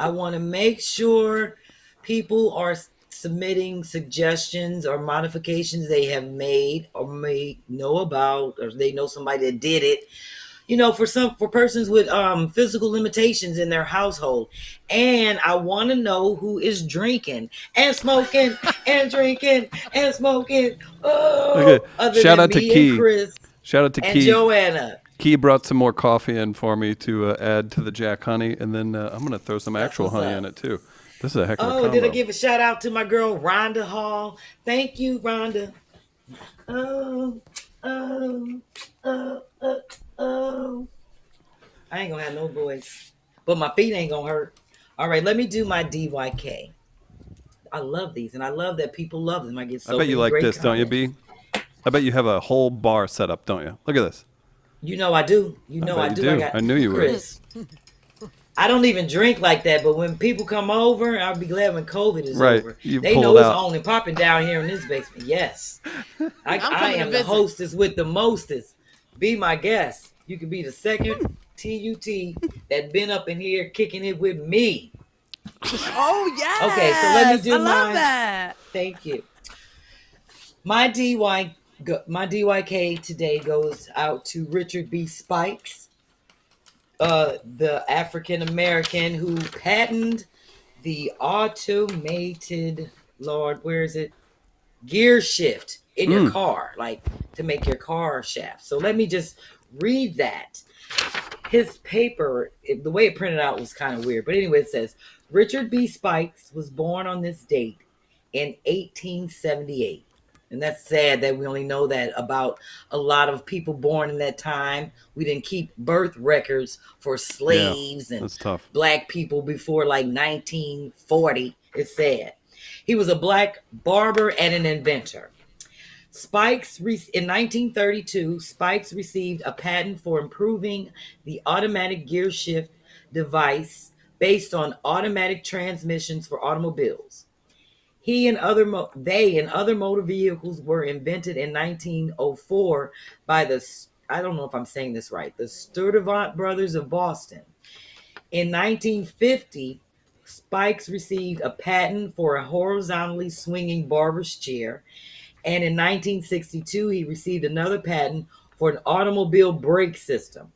I want to make sure people are submitting suggestions or modifications they have made or may know about, or they know somebody that did it. You know, for persons with physical limitations in their household. And I want to know who is drinking and smoking and drinking and smoking. Oh, okay. Shout out to Key. Chris Shout out to and Key. Joanna. Key brought some more coffee in for me to add to the Jack honey, and then I'm going to throw some actual honey in it too. This is a heck of a combo. Did I give a shout out to my girl Rhonda Hall? Thank you, Rhonda. I ain't gonna have no voice, but my feet ain't gonna hurt. All right, let me do my DYK. I love these, and I love that people love them. I get so I bet you many like great this, don't you, comments. B? I bet you have a whole bar set up, don't you? Look at this. You know I do. You know I bet you do. I do. got I knew you would. Chris. I don't even drink like that, but when people come over, I'll be glad when COVID is over. You They pull know it it's out. on and popping down here in this basement. Yes. I coming to am the visit. hostess with the mostest. Be my guest. You can be the second TUT that been up in here kicking it with me. Oh yes. Okay, so let me do I love mine. that. Thank you. My DYK today goes out to Richard B. Spikes, the African American who patented the automated, Lord, where is it? Gear shift in your car, like to make your car shaft. So let me just read that. His paper, the way it printed out was kind of weird. But anyway, it says, Richard B. Spikes was born on this date in 1878. And that's sad that we only know that about a lot of people born in that time. We didn't keep birth records for slaves and that's tough. black people before like 1940. It's sad. He was a black barber and an inventor. In 1932, Spikes received a patent for improving the automatic gear shift device based on automatic transmissions for automobiles. They and other motor vehicles were invented in 1904 by I don't know if I'm saying this right, the Sturdivant brothers of Boston. In 1950, Spikes received a patent for a horizontally swinging barber's chair. And in 1962, he received another patent for an automobile brake system.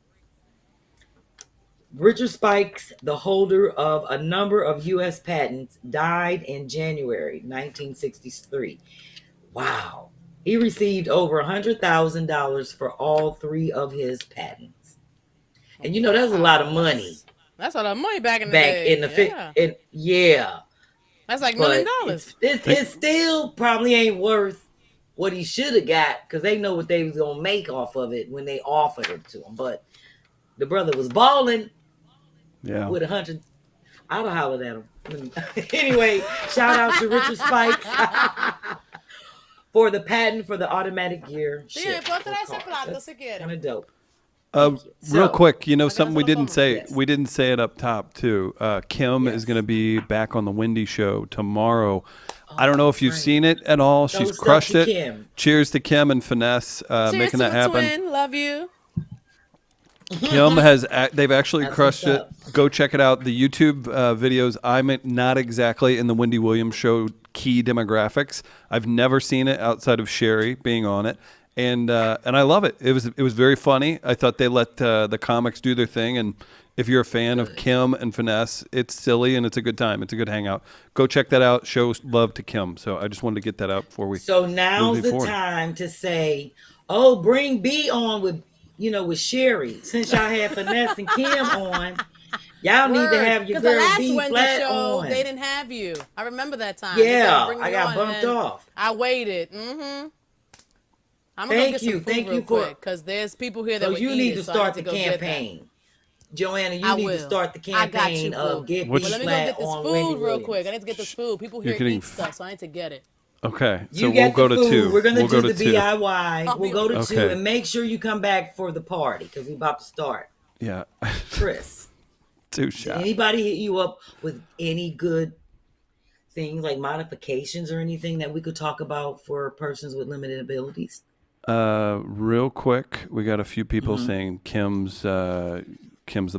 Richard Spikes, the holder of a number of U.S. patents, died in January 1963. Wow. He received over $100,000 for all three of his patents. And you know, that's a lot of money. That's a lot of money back in the day. Yeah. That's like $1 million. It still probably ain't worth what he should have got because they know what they was going to make off of it when they offered it to him. But the brother was balling. Yeah. With 100, I'd have hollered at him. Anyway, shout out to Richard Spikes for the patent for the automatic gear shift. Kind of dope. Real quick, something we didn't say. Yes. We didn't say it up top too. Kim is going to be back on the Wendy Show tomorrow. I don't know if you've seen it at all. She's crushed it. Kim. Cheers to Kim and Finesse making that happen. Twin. Love you. Kim they've actually crushed it. Go check it out. The YouTube videos, I'm not exactly in the Wendy Williams Show key demographics. I've never seen it outside of Sherri being on it. And I love it. It was very funny. I thought they let the comics do their thing. And if you're a fan of Kim and Finesse, it's silly and it's a good time. It's a good hangout. Go check that out. Show love to Kim. So I just wanted to get that out before we. So now's the time to say, bring B on with Sherri. Since y'all had Finesse and Kim on, y'all need to have your girl B-Phlat on. They didn't have you. I remember that time. Yeah, I got bumped off. I waited. I'm gonna Thank go get some food real quick because there's people here that so would you eat need it, to so start the campaign. Joanna, you need to start the campaign of get Let me go B-Phlat get this on food Wendy real Williams. quick. I need to get this food. People here eat stuff, so I need to get it. Okay, so You we'll get go the to food. two. We're gonna We'll do go the to two. DIY. We'll go to two, Okay. and make sure you come back for the party because we're about to start. Yeah. Chris, 2 did shots. anybody hit you up with any good things like modifications or anything that we could talk about for persons with limited abilities? Real quick, we got a few people saying Kim's the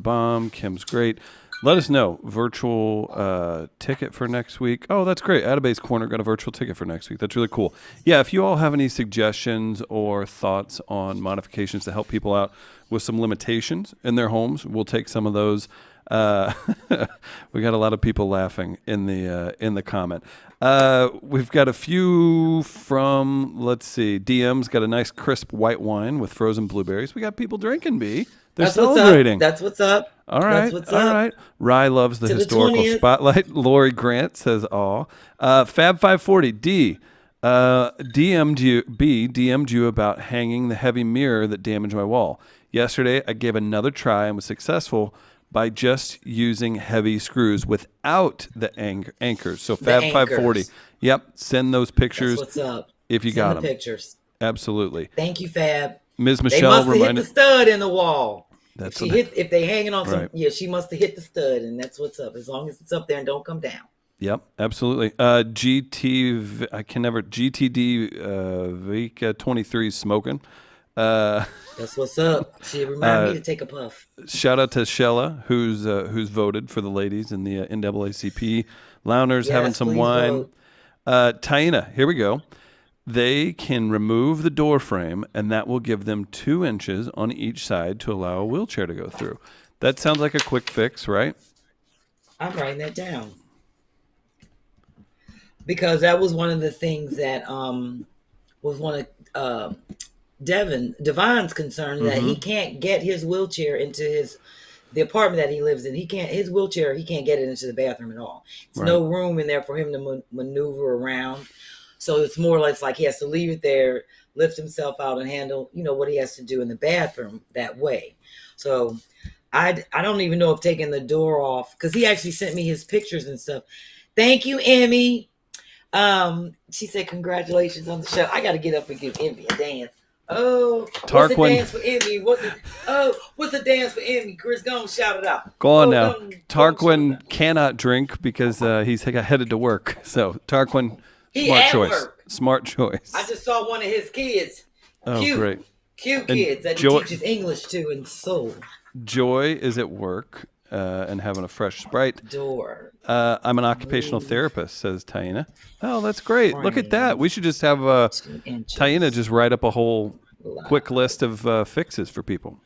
bomb. Kim's great. Let us know. Virtual ticket for next week. Oh, that's great. Atabase Corner got a virtual ticket for next week. That's really cool. Yeah, if you all have any suggestions or thoughts on modifications to help people out with some limitations in their homes, we'll take some of those. We got a lot of people laughing in the comment. We've got a few from, let's see, DM's got a nice crisp white wine with frozen blueberries. We got people drinking, B. They're celebrating. That's what's up. All right. All right. Rye loves the historical spotlight. Lori Grant says, aw. Fab540, D. DM'd you about hanging the heavy mirror that damaged my wall. Yesterday, I gave another try and was successful, by just using heavy screws without the anchors. So The Fab 540. anchors. Yep. Send those That's pictures what's up. if you Send got the them. pictures. Absolutely. Thank you, Fab. Ms. They Michelle must have hit the reminded. stud in the wall. That's If they hanging on some, Right. yeah, she must have hit the stud, and that's what's up. As long as it's up there and don't come down. Yep, absolutely. GTD Vika 23 smoking. That's what's up. She reminded me to take a puff. Shout out to Shella, who's voted for the ladies in the NAACP Louners, Yes, having some please wine. vote. Tayena, here we go. They can remove the door frame, and that will give them 2 inches on each side to allow a wheelchair to go through. That sounds like a quick fix, right? I'm writing that down. Because that was one of the things that was one of Devon's concern, that he can't get his wheelchair into the apartment that he lives in. He can't get it into the bathroom at all. There's no room in there for him to maneuver around. So it's more or less like he has to leave it there, lift himself out, and handle, what he has to do in the bathroom that way. So I don't even know if taking the door off, because he actually sent me his pictures and stuff. Thank you, Emmy. She said congratulations on the show. I got to get up and give Emmy a dance. Oh, Tarquin. What's the dance for Emmy? What's the dance for Emmy? Chris, go and shout it out. Go on now. Tarquin cannot drink because he's headed to work. So Tarquin, smart choice. Work. Smart choice. I just saw one of his kids. Oh, great. Cute kids that he teaches English to and soul. Joy is at work and having a fresh Sprite. Door. I'm an occupational therapist, says Tayena. Oh, that's great. Look at that. We should just have Tayena just write up a whole quick list of fixes for people.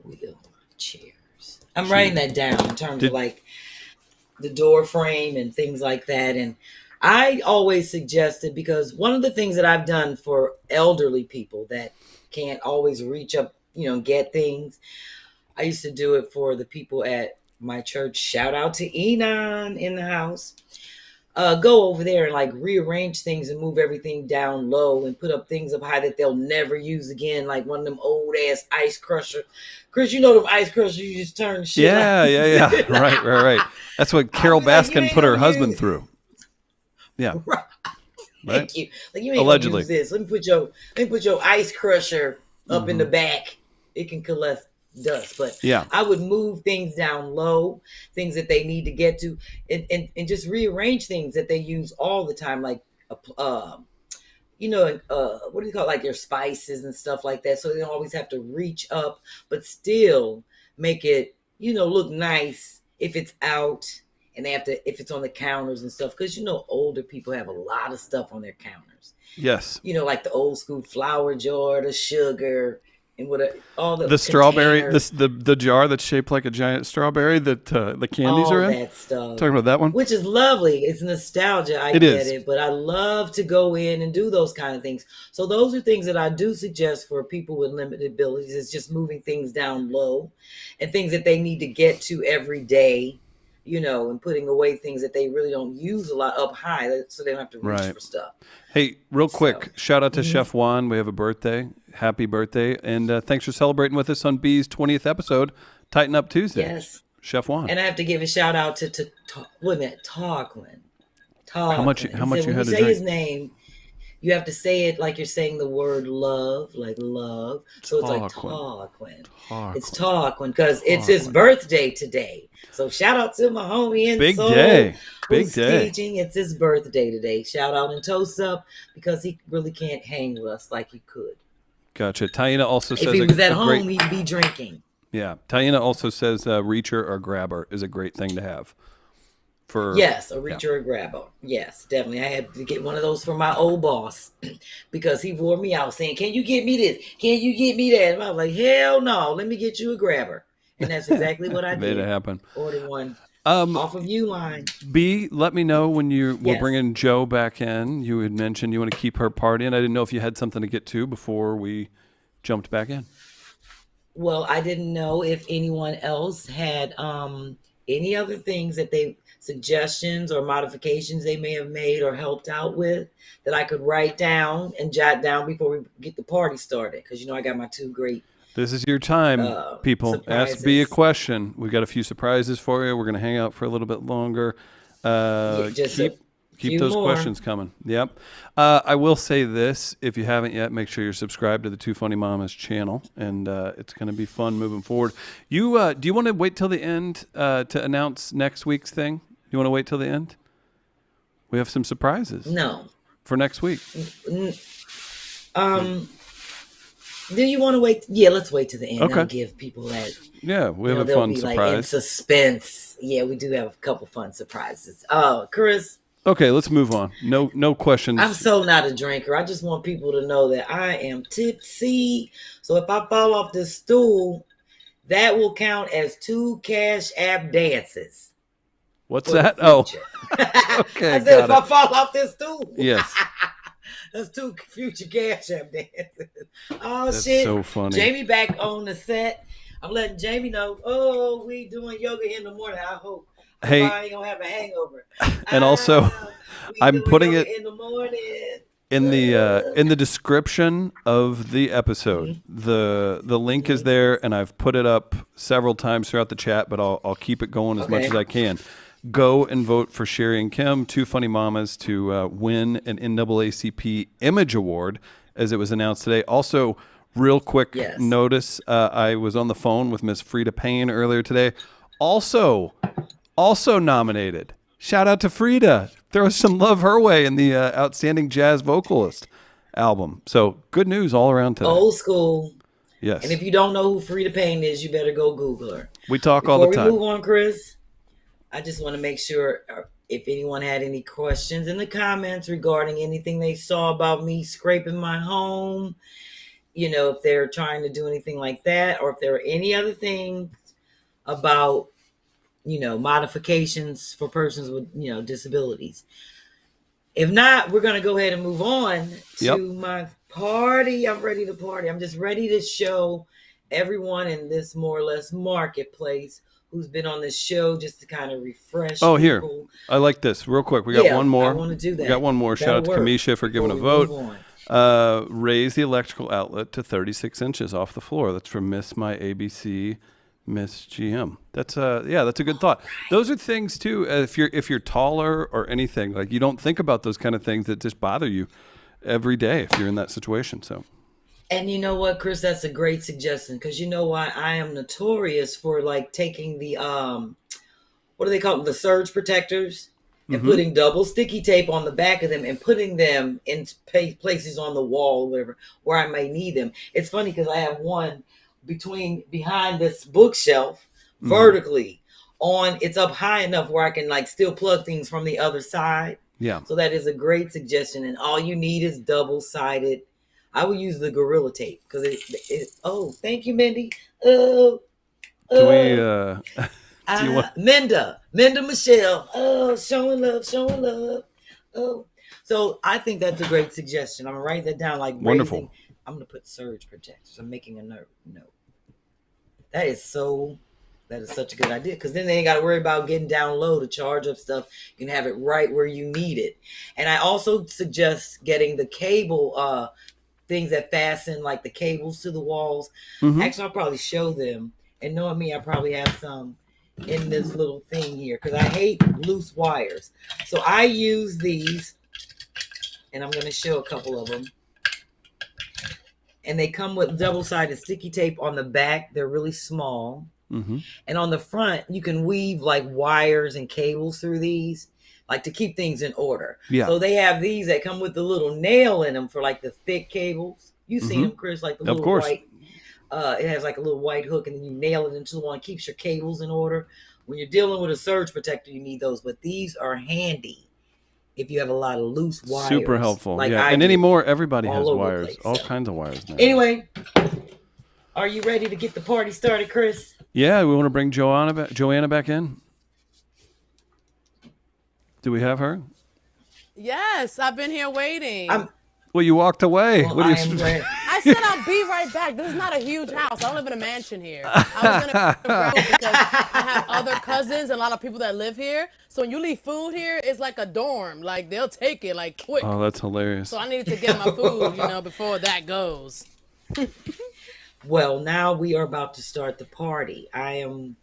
Wheelchairs. I'm writing that down in terms of like the door frame and things like that. And I always suggested, because one of the things that I've done for elderly people that can't always reach up, get things, I used to do it for the people at my church. Shout out to Enon in the house. Go over there and like rearrange things and move everything down low and put up things up high that they'll never use again, like one of them old ass ice crusher. Chris, them ice crushers you just turn shit. Yeah. Right. That's what Carol Baskin put her husband through. Yeah. Right. Thank you. Like, you ain't allegedly gonna use this. Let me put your ice crusher up in the back. It can collect dust. But yeah, I would move things down low, things that they need to get to, and just rearrange things that they use all the time, like what do you call it? Like your spices and stuff like that. So they don't always have to reach up, but still make it, look nice if it's out. And they have to, if it's on the counters and stuff, because older people have a lot of stuff on their counters. Yes. Like the old school flour jar, the sugar, and all the strawberry, the jar that's shaped like a giant strawberry that the candies are in. All that stuff. Talking about that one, which is lovely. It's nostalgia. I get it, but I love to go in and do those kind of things. So those are things that I do suggest for people with limited abilities. Is just moving things down low, and things that they need to get to every day. And putting away things that they really don't use a lot up high, so they don't have to reach for stuff. Hey, real quick, shout out to Chef Juan. We have a birthday. Happy birthday. And thanks for celebrating with us on B's 20th episode, Tighten Up Tuesday. Yes. Chef Juan. And I have to give a shout out to Tarquin. How much you had to drink? Say his name, you have to say it like you're saying the word love, like love. So it's like Tarquin. It's Tarquin because it's his birthday today. So shout out to my homie in Big Soul, day. Big day. Teaching. It's his birthday today. Shout out and toast up because he really can't hang with us like he could. Gotcha. Tayena also says if he was at home, he'd be drinking. Yeah. Tayena also says reacher or grabber is a great thing to have. Yes, a reacher or grabber. Yes, definitely. I had to get one of those for my old boss because he wore me out saying, "Can you get me this? Can you get me that?" And I was like, "Hell no, let me get you a grabber." And that's exactly what I did. Made it happen. Ordered one off of Uline. B, let me know when we're bringing Joe back in. You had mentioned you want to keep her partying. I didn't know if you had something to get to before we jumped back in. Well, I didn't know if anyone else had any other things that suggestions or modifications they may have made or helped out with that I could write down and jot down before we get the party started. Because I got my two great This is your time, people. surprises. Ask me a question. We got a few surprises for you. We're going to hang out for a little bit longer. Just Keep few those more. questions coming. Yep. I will say this. If you haven't yet, make sure you're subscribed to the Two Funny Mamas channel, and it's going to be fun moving forward. Do you want to wait till the end to announce next week's thing? You want to wait till the end? We have some surprises. No. For next week. Do you want to wait? Yeah, let's wait to the end. Okay. I'll give people that. Yeah, we have a they'll fun be surprise. like in suspense. Yeah, we do have a couple fun surprises. Chris. Okay, let's move on. No questions. I'm so not a drinker. I just want people to know that I am tipsy. So if I fall off this stool, that will count as 2 Cash App dances. What's that? Oh, okay. I said if I fall off this stool. Yes. That's 2 future Cash App dances. Oh, That's shit. so funny. Jamie back on the set. I'm letting Jamie know, oh, we doing yoga in the morning. I hope. Hey. I ain't going to have a hangover. And also, I'm putting it in the morning. in the description of the episode. The link is there, and I've put it up several times throughout the chat, but I'll keep it going as much as I can. Go and vote for Sherri and Kim, Two Funny Mamas, to win an NAACP Image Award, as it was announced today. Also, real quick notice, I was on the phone with Miss Frida Payne earlier today. Also nominated. Shout out to Frida. Throw some love her way in the Outstanding Jazz Vocalist album. So good news all around today. Old school. Yes. And if you don't know who Frida Payne is, you better go Google her. We talk all the time. Before we move on, Chris, I just want to make sure if anyone had any questions in the comments regarding anything they saw about me scraping my home, if they're trying to do anything like that, or if there are any other things about modifications for persons with, disabilities. If not, we're going to go ahead and move on to my party. I'm ready to party. I'm just ready to show everyone in this more or less marketplace who's been on this show just to kind of refresh people. Here. I like this. Real quick. We got one more. I want to do that. We got one more. Shout out to Kamisha for giving a vote. Raise the electrical outlet to 36 inches off the floor. That's from Miss My ABC. Miss GM. That's a good thought. Those are things too. If you're taller or anything, like, you don't think about those kind of things that just bother you every day if you're in that situation. So. And you know what, Chris? That's a great suggestion, because you know why I am notorious for like taking the what do they call them? The surge protectors, and putting double sticky tape on the back of them and putting them in places on the wall, or whatever, where I may need them. It's funny because I have one behind this bookshelf vertically on. It's up high enough where I can like still plug things from the other side. Yeah. So that is a great suggestion. And all you need is double-sided. I will use the Gorilla Tape because thank you, Mindy. Do you want Minda Michelle? Oh, showing love. Oh, so I think that's a great suggestion. I'm gonna write that down. Like, wonderful. I'm gonna put surge protectors. I'm making a note. That is such a good idea, because then they ain't got to worry about getting down low to charge up stuff. You can have it right where you need it. And I also suggest getting the cable things that fasten, like the cables to the walls. Actually, I'll probably show them. And knowing me, I probably have some in this little thing here, because I hate loose wires. So I use these, and I'm going to show a couple of them. And they come with double-sided sticky tape on the back. They're really small. And on the front, you can weave like wires and cables through these, like to keep things in order. Yeah. So they have these that come with the little nail in them for like the thick cables. You've seen them, Chris, like the little white. It has like a little white hook, and then you nail it into the one. Keeps your cables in order. When you're dealing with a surge protector, you need those. But these are handy if you have a lot of loose wires. Super helpful. Like, yeah. And anymore, everybody has wires. All kinds of wires now. Anyway, are you ready to get the party started, Chris? Yeah, we want to bring Joanna back in. Do we have her? Yes, I've been here waiting. Well, you walked away. Well, I said I'll be right back. This is not a huge house. I don't live in a mansion here. I was in a because I have other cousins and a lot of people that live here. So when you leave food here, it's like a dorm. Like, they'll take it like quick. Oh, that's hilarious. So I needed to get my food, before that goes. Well, now we are about to start the party. I am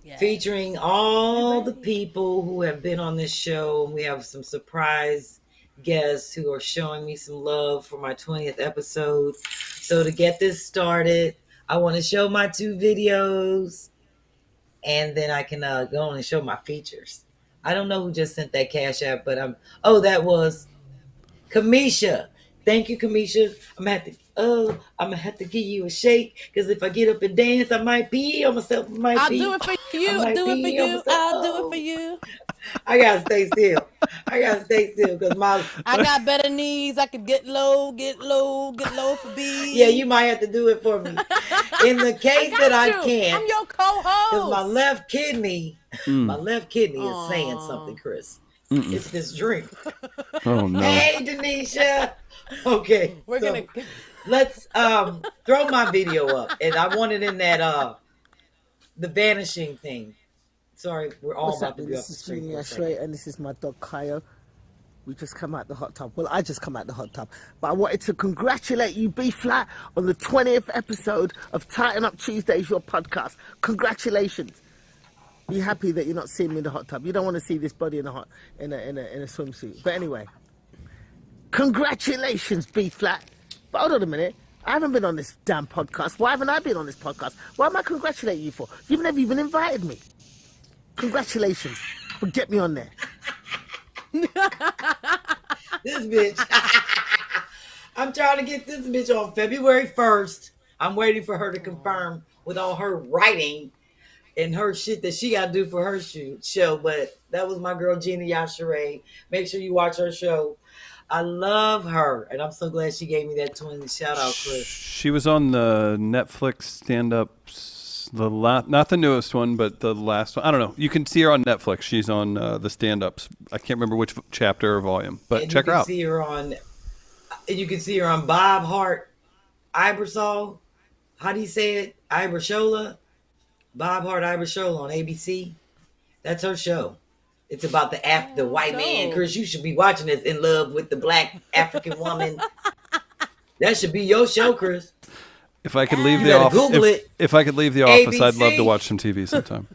Yeah. featuring all the people who have been on this show. We have some surprise guests who are showing me some love for my 20th episode. So to get this started, I want to show my 2 videos, and then I can go on and show my features. I don't know who just sent that Cash App, but that was Kamisha. Thank you, Kamisha. I'm gonna have to give you a shake, because if I get up and dance, I might pee on myself. I'll do it for you. I'll do it for you. I'll do it for you. I gotta stay still. Because I got better knees. I could get low for B. Yeah, you might have to do it for me. In the case that I can't, I'm your co-host. Because my left kidney is saying something, Chris. It's this drink. Oh no. Hey, Denisha. Okay, We're gonna let's throw my video up, and I want it in that the vanishing thing. Sorry, we're all about to be off the street. This is Sherri, and this is my dog Kyle. We just come out the hot tub. Well, I just come out the hot tub, but I wanted to congratulate you, B-Phlat, on the 20th episode of Tighten Up Tuesdaze, your podcast. Congratulations. Be happy that you're not seeing me in the hot tub. You don't want to see this body in a swimsuit. But anyway, congratulations, B-Phlat. But hold on a minute. I haven't been on this damn podcast. Why haven't I been on this podcast? What am I congratulating you for? You've never even invited me. Congratulations. But get me on there. This bitch. I'm trying to get this bitch on February 1st. I'm waiting for her to confirm with all her writing and her shit that she got to do for her show. But that was my girl, Gina Yashere. Make sure you watch her show. I love her. And I'm so glad she gave me that 20 shout out, Chris. She was on the Netflix stand-ups. Not the newest one, but the last one. I don't know. You can see her on Netflix. She's on the stand-ups. I can't remember which chapter or volume, but check her out. You can see her on Bob Hart Ibersol. How do you say it? Ibershola. Bob Hart Ibershola on ABC. That's her show. It's about the white man. Chris, you should be watching this. In love with the black African woman. That should be your show, Chris. If I could leave the office, if I could leave the office, ABC. I'd love to watch some TV sometime.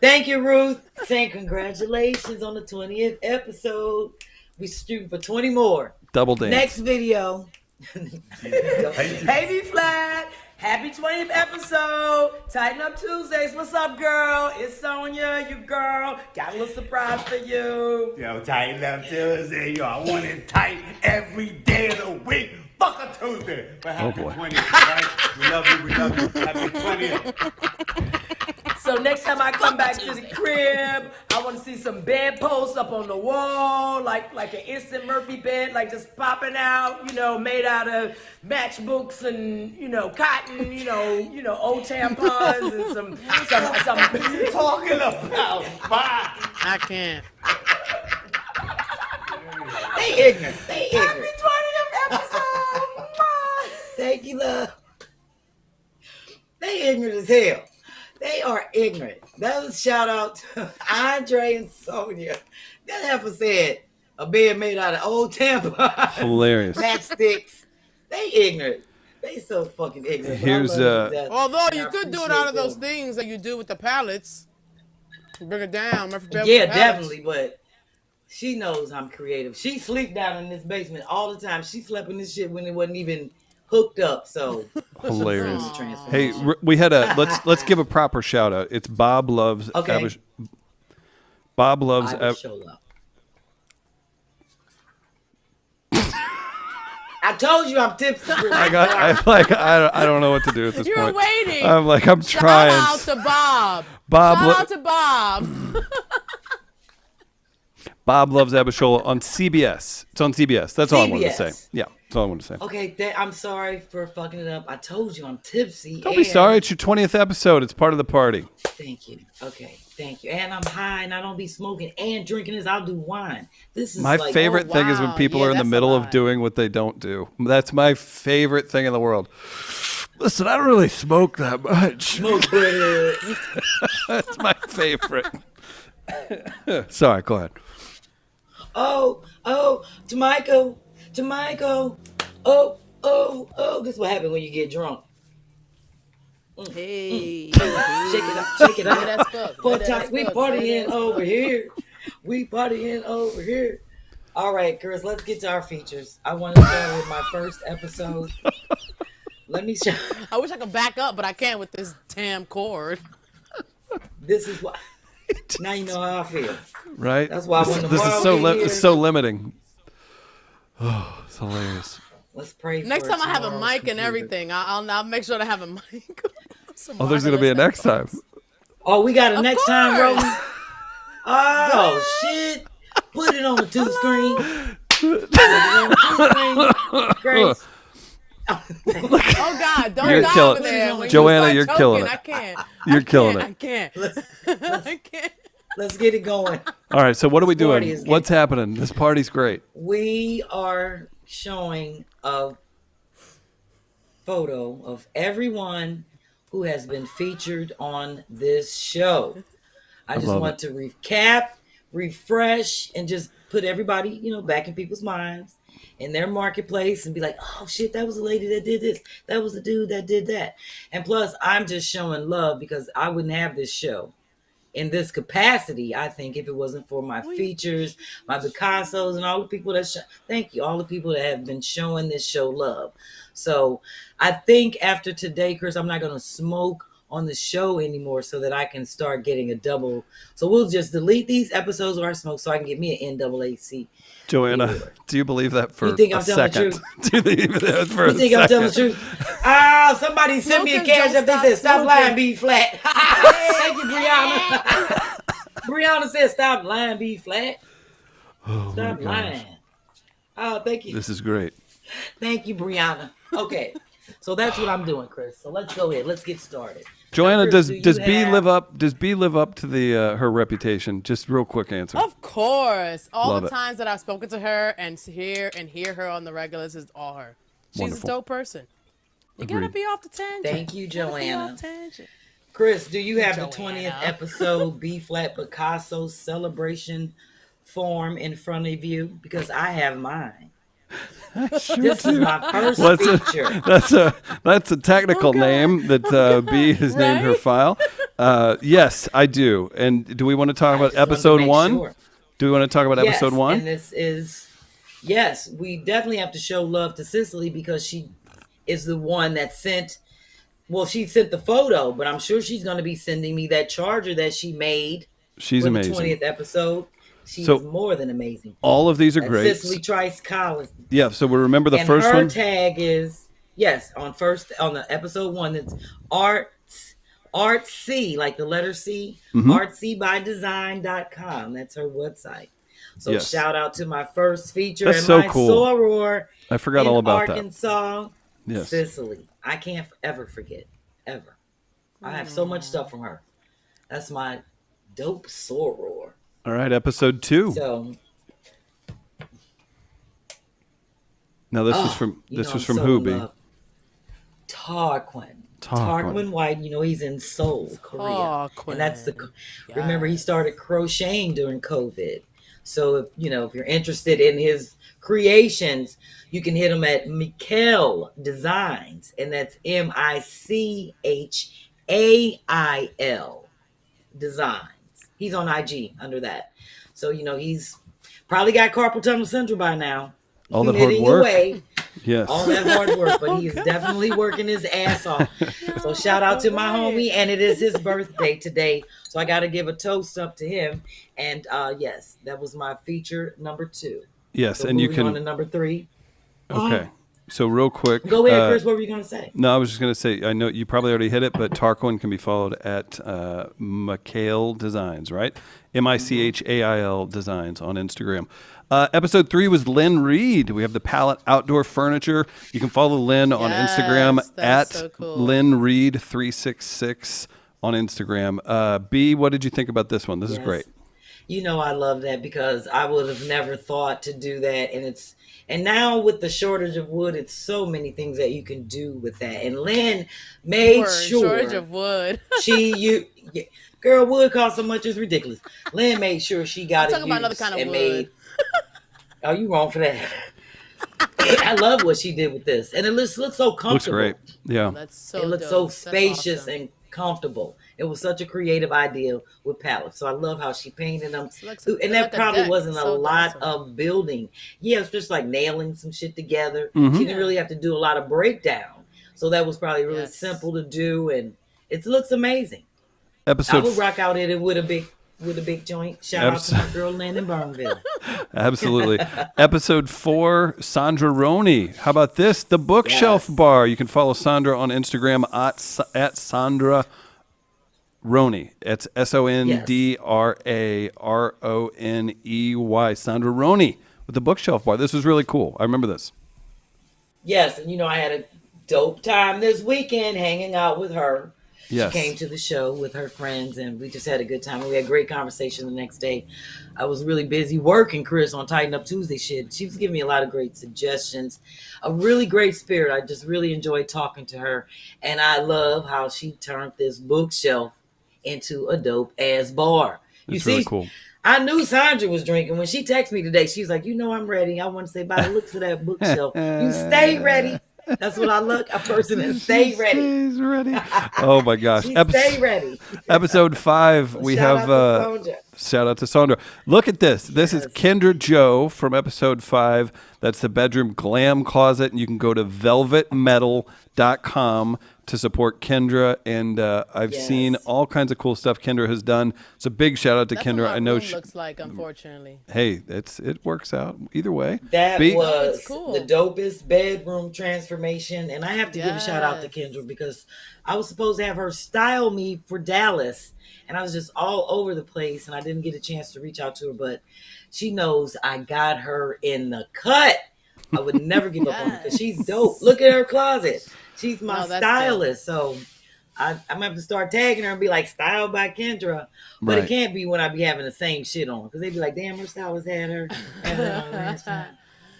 Thank you, Ruth. Saying congratulations on the 20th episode. We shooting for 20 more. Double dance. Next video. Hey, B-Phlat. Happy 20th episode. Tighten Up Tuesdaze. What's up, girl? It's Sonia, your girl. Got a little surprise for you. Yo, Tighten Up Tuesday. Yo, I want it tight every day of the week. Fuck a Tuesday. But happy 20th, right? We love you. Happy 20th. So next time I come back to the crib, I want to see some bedposts up on the wall, like an instant Murphy bed, like just popping out, made out of matchbooks and, cotton, old tampons and some What are you talking about? Bye. I can't. They ignorant. Happy 20th episode. Thank you, love. They ignorant as hell. They are ignorant. That was a shout out to Andre and Sonia. That heifer said a bed made out of old tampons. Hilarious. Matchsticks. They ignorant. They so fucking ignorant. Here's Although you could do it out of those things that you do with the pallets. Bring it down. Yeah, definitely, but she knows I'm creative. She sleep down in this basement all the time. She slept in this shit when it wasn't even hooked up. So hilarious. Hey, we had let's give a proper shout out. It's Bob Loves. Okay. Bob Loves. I told you I'm tipsy. I don't know what to do at this You're point. waiting. I'm trying. Shout out to Bob. Bob. Shout out to Bob. Bob Loves Abishola on CBS. It's on CBS. That's all I wanted to say. Yeah, that's all I wanted to say. Okay, I'm sorry for fucking it up. I told you I'm tipsy. Don't be sorry. It's your 20th episode. It's part of the party. Thank you. Okay, thank you. And I'm high and I don't be smoking and drinking this. I'll do wine. This is my favorite thing is when people are in the middle of doing what they don't do. That's my favorite thing in the world. Listen, I don't really smoke that much. Smoke better. That's my favorite. Sorry, go ahead. Oh, Jamaica. Oh, Oh, this is what happens when you get drunk. Hey, Shake it up, shake it Look at up. that scoop. Hold tight. We partying over here. We partying over here. All right, Chris, let's get to our features. I want to start with my first episode. Let me show. I wish I could back up, but I can't with this damn cord. This is why. Now you know how I feel. Right? That's why I want to This is borrow it's so limiting. Oh, it's hilarious. Let's pray. Next for time I have a tomorrow's mic and computer. everything, I'll make sure to have a mic. Oh, there's going to be a next time. Oh, we got a Of next time, course. Roman. Oh shit! Put it on the two screen. Put it on the two screen. Grace. Oh God! Don't You're die killing- over there. When Joanna, you you're start killing choking, it. I can't. You're killing it. I can't. I can't. Let's get it going. All right, so what are we This party doing? is What's happening? This party's great. We are showing a photo of everyone who has been featured on this show. I just love want to recap, refresh, and just put everybody, back in people's minds in their marketplace and be like, oh shit, that was a lady that did this. That was a dude that did that. And plus, I'm just showing love because I wouldn't have this show in this capacity, I think, if it wasn't for my features, my B-Cassos, and all the people that thank you, all the people that have been showing this show love. So I think after today, Chris, I'm not going to smoke on the show anymore so that I can start getting a double. So we'll just delete these episodes where I smoke so I can get me an NAACP. Joanna, do you believe that for You think I'm a telling the second? truth? Do you think that for You a think I'm telling the second? truth? Somebody sent me a Smokers cash don't up. They stop said, stop smoking. lying, B-Phlat. Thank you, Brianna. Brianna said, stop lying, B-Phlat. Oh, Stop my gosh. lying. Oh, thank you. This is great. Thank you, Brianna. Okay. So that's what I'm doing, Chris. So let's go ahead. Let's get started. Joanna, Chris, does do you B have- live up? Does B live up to the her reputation? Just real quick answer. Of course. All Love the it. times that I've spoken to her and hear her on the regulars is all her. She's Wonderful. a dope person. You gotta Agreed. be off the tangent. Thank you, You gotta be Joanna. off tangent. Chris, do you have the Joanna. 20th episode B-Phlat B-Casso celebration form in front of you? Because I have mine. This is my first What's feature. That's a technical name that B has named her Right? file. Yes, I do. And do we want to talk about just wanted to episode make 1? sure. Do we want to talk about Yes, episode 1? and this is, yes, we definitely have to show love to Cicely because she is the one that sent, well, she sent the photo, but I'm sure she's going to be sending me that charger that she made She's for amazing. the 20th episode. She's So- more than amazing. All of these are That's great. Cicely Trice Collins. Yeah, so we remember the And first her one. tag is, yes, on the episode 1, it's artsy, like the letter C, Mm-hmm. artsybydesign.com. That's her website. So Yes. shout out to my first feature That's and so my cool. soror I forgot in all about that. Arkansas, Yes. Cicely. I can't ever forget, ever. I have so much stuff from her. That's my dope soror. All right, episode 2. So Now this was oh, from you know, I'm from so who, in B? love. Tarquin. Tarquin. Tarquin White, he's in Seoul, Korea. Tarquin. And that's remember he started crocheting during COVID. So if you're interested in his creations, you can hit him at Michael Designs, and that's MICHAIL Designs. He's on IG under that. So he's probably got carpal tunnel syndrome by now. All that hard Knitting work. away. Yes. All that hard work, but he is definitely working his ass off. So shout out to my homie, and it is his birthday today. So I got to give a toast up to him. And yes, that was my feature number 2. Yes, So and you moving on to can. number 3. Okay. So real quick. Go ahead, Chris. What were you going to say? No, I was just going to say, I know you probably already hit it, but Tarquin can be followed at Michael Designs, right? MICHAIL Designs on Instagram. Episode 3 was Lynn Reed. We have the Palette Outdoor Furniture. You can follow Lynn on Yes, Instagram at that's so cool. Lynn Reed 366 on Instagram. B, what did you think about this one? This is Yes. great. I love that because I would have never thought to do that. And now with the shortage of wood, it's so many things that you can do with that. And Lynn made Shortage of wood. Girl, wood costs so much, it's ridiculous. Lynn made sure she got I'm talking about another kind of wood. Oh, you wrong for that. I love what she did with this, and it looks so comfortable. Looks great. Yeah. That's so It looks dope. so That's spacious awesome. and comfortable. It was such a creative idea with palettes. So I love how she painted them. Looks And that like a probably deck. wasn't a So lot awesome. of building. Yeah, it's just like nailing some shit together. Mhm. She didn't really have to do a lot of breakdown. So that was probably really Yes. simple to do, and it looks amazing. I Episode would rock out it with a big joint. Shout out to my girl Lynn in Burnville. Absolutely. Episode 4, Sandra Roney. How about this? The Bookshelf Yes. Bar. You can follow Sandra on Instagram at Sandra Roney. It's SONDRARONEY. Sandra Roney with the Bookshelf Bar. This was really cool. I remember this. Yes, and I had a dope time this weekend hanging out with her. Yes. She came to the show with her friends, and we just had a good time. We had a great conversation the next day. I was really busy working, Chris, on Tighten Up Tuesday shit. She was giving me a lot of great suggestions. A really great spirit. I just really enjoyed talking to her. And I love how she turned this bookshelf into a dope-ass bar. It's really cool. I knew Sandra was drinking. When she texted me today, she was like, I'm ready. I want to say, by the looks of that bookshelf, you stay ready. That's what I look. A person that stay ready. She's ready. Oh my gosh. She stay ready. Episode 5, we Shout have out to Sandra. shout out to Sandra. Look at this. This is Kendra Joe from episode 5. That's the bedroom glam closet, and you can go to velvetmetal.com to support Kendra. And I've seen all kinds of cool stuff Kendra has done. So big shout out to That's Kendra. what my I know room looks like, unfortunately. Hey, it works out either way. That B? was cool. the dopest bedroom transformation. And I have to give a shout out to Kendra because I was supposed to have her style me for Dallas. And I was just all over the place and I didn't get a chance to reach out to her. But she knows I got her in the cut. I would never give up on her because she's dope. Look at her closet. She's my stylist. So I'm going to have to start tagging her and be like, styled by Kendra. But it can't be when I be having the same shit on. Because they be like, damn, her stylist had her on last time.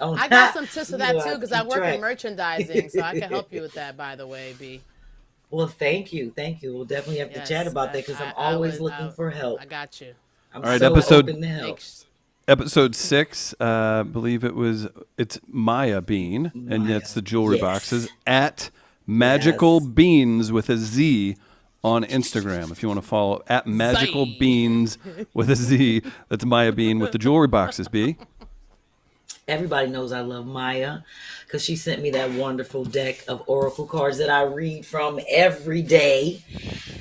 I got some tips for that too because I work in merchandising. So I can help you with that, by the way, B. Well, thank you. We'll definitely have to chat about that because I'm always looking for help. I got you. I'm All right, so episode- open to help. Episode 6, I believe it's Maya Bean, and that's the jewelry boxes at Magical Beans with a Z on Instagram. If you want to follow at Magical Beans with a Z, that's Maya Bean with the jewelry boxes. B. Everybody knows I love Maya because she sent me that wonderful deck of oracle cards that I read from every day.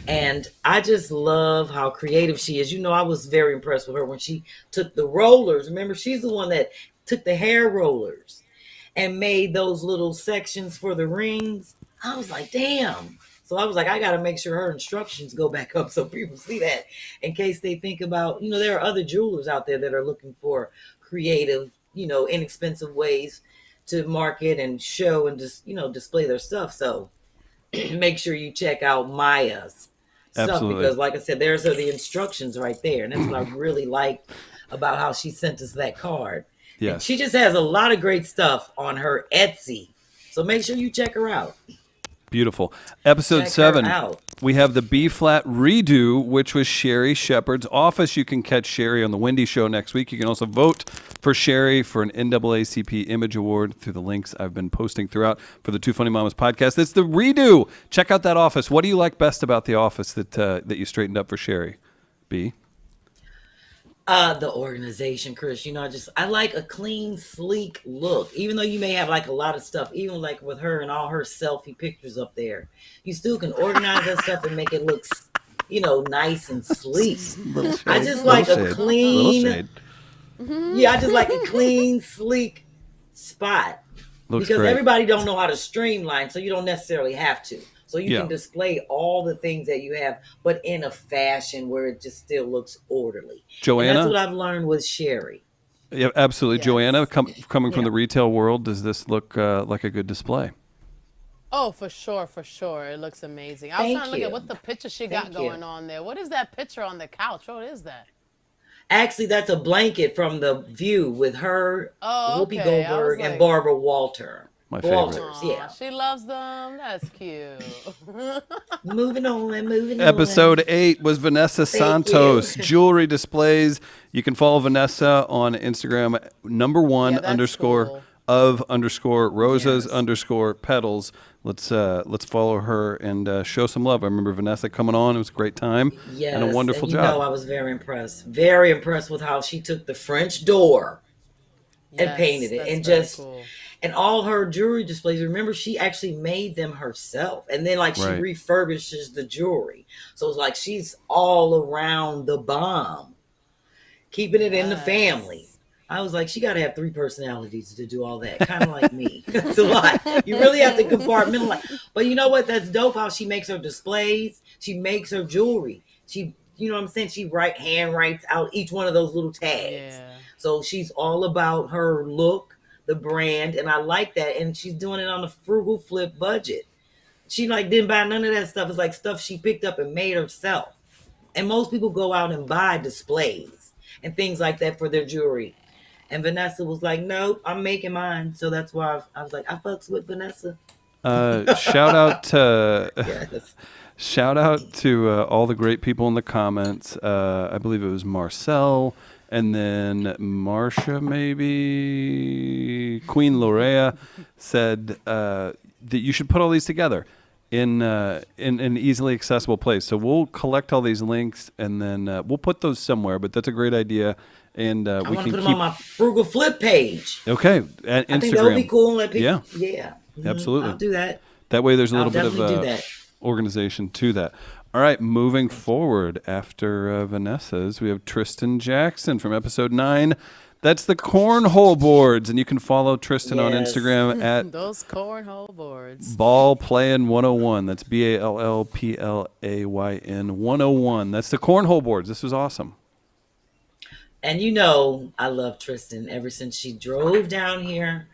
And I just love how creative she is. I was very impressed with her when she took the rollers. Remember, she's the one that took the hair rollers and made those little sections for the rings. I was like, damn. So I was like, I got to make sure her instructions go back up so people see that in case they think about, there are other jewelers out there that are looking for creative, inexpensive ways to market and show and just, display their stuff. So make sure you check out Maya's stuff because, like I said, there's the instructions right there. And that's what I really liked about how she sent us that card. Yes. And she just has a lot of great stuff on her Etsy. So make sure you check her out. Beautiful. Episode 7, out. we have the B-Phlat redo, which was Sherri Shepherd's office. You can catch Sherri on the Wendy Show next week. You can also vote for Sherri for an NAACP Image Award through the links I've been posting throughout for the Two Funny Mamas podcast. It's the redo. Check out that office. What do you like best about the office that you straightened up for Sherri? B? The organization, Chris. I like a clean, sleek look. Even though you may have like a lot of stuff, even like with her and all her selfie pictures up there, you still can organize that stuff and make it look, nice and sleek. I just like a clean. Yeah, I just like a clean, sleek spot. Looks because great. everybody don't know how to streamline, so you don't necessarily have to. So you can display all the things that you have, but in a fashion where it just still looks orderly. Joanna? And that's what I've learned with Sherri. Yeah, absolutely. Yes. Joanna, coming from the retail world, does this look like a good display? Oh, for sure. It looks amazing. I was trying to look at what the picture she got going on there. What is that picture on the couch? What is that? Actually, that's a blanket from The View with her, Whoopi Goldberg, and Barbara Walter. My favorite. Walters, yeah. She loves them. That's cute. Moving on. Episode 8 was Vanessa Santos. Jewelry displays. You can follow Vanessa on Instagram, #1 _ cool. of_roses_petals. Let's follow her and show some love. I remember Vanessa coming on. It was a great time and a wonderful and job. I was very impressed with how she took the French door and painted it, and just cool. And all her jewelry displays. Remember, she actually made them herself, and then she refurbishes the jewelry. So it's like she's all around the bomb, keeping it in the family. I was like, she got to have 3 personalities to do all that. Kind of like me. That's a lot. You really have to compartmentalize. But you know what? That's dope how she makes her displays. She makes her jewelry. She, you know what I'm saying? She hand writes out each one of those little tags. Yeah. So she's all about her look, the brand, and I like that. And she's doing it on a frugal flip budget. She didn't buy none of that stuff. It's like stuff she picked up and made herself. And most people go out and buy displays and things like that for their jewelry. And Vanessa was like, "No, I'm making mine." So that's why I was like, I fucks with Vanessa. Shout out to all the great people in the comments. I believe it was Marcel. And then Marsha, maybe Queen Lorea, said that you should put all these together in an easily accessible place. So we'll collect all these links and then we'll put those somewhere. But that's a great idea, and we can put them on my Frugal Flip page. Okay, at Instagram. I think that would be cool. And let people, yeah, absolutely. I'll do that. That way, there's a little bit of organization to that. All right, moving forward after Vanessa's, we have Tristan Jackson from episode 9. That's the cornhole boards, and you can follow Tristan on Instagram at those cornhole boards. Ball Playin 101. That's BALLPLAYN 101. That's the cornhole boards. This was awesome. And I love Tristan ever since she drove down here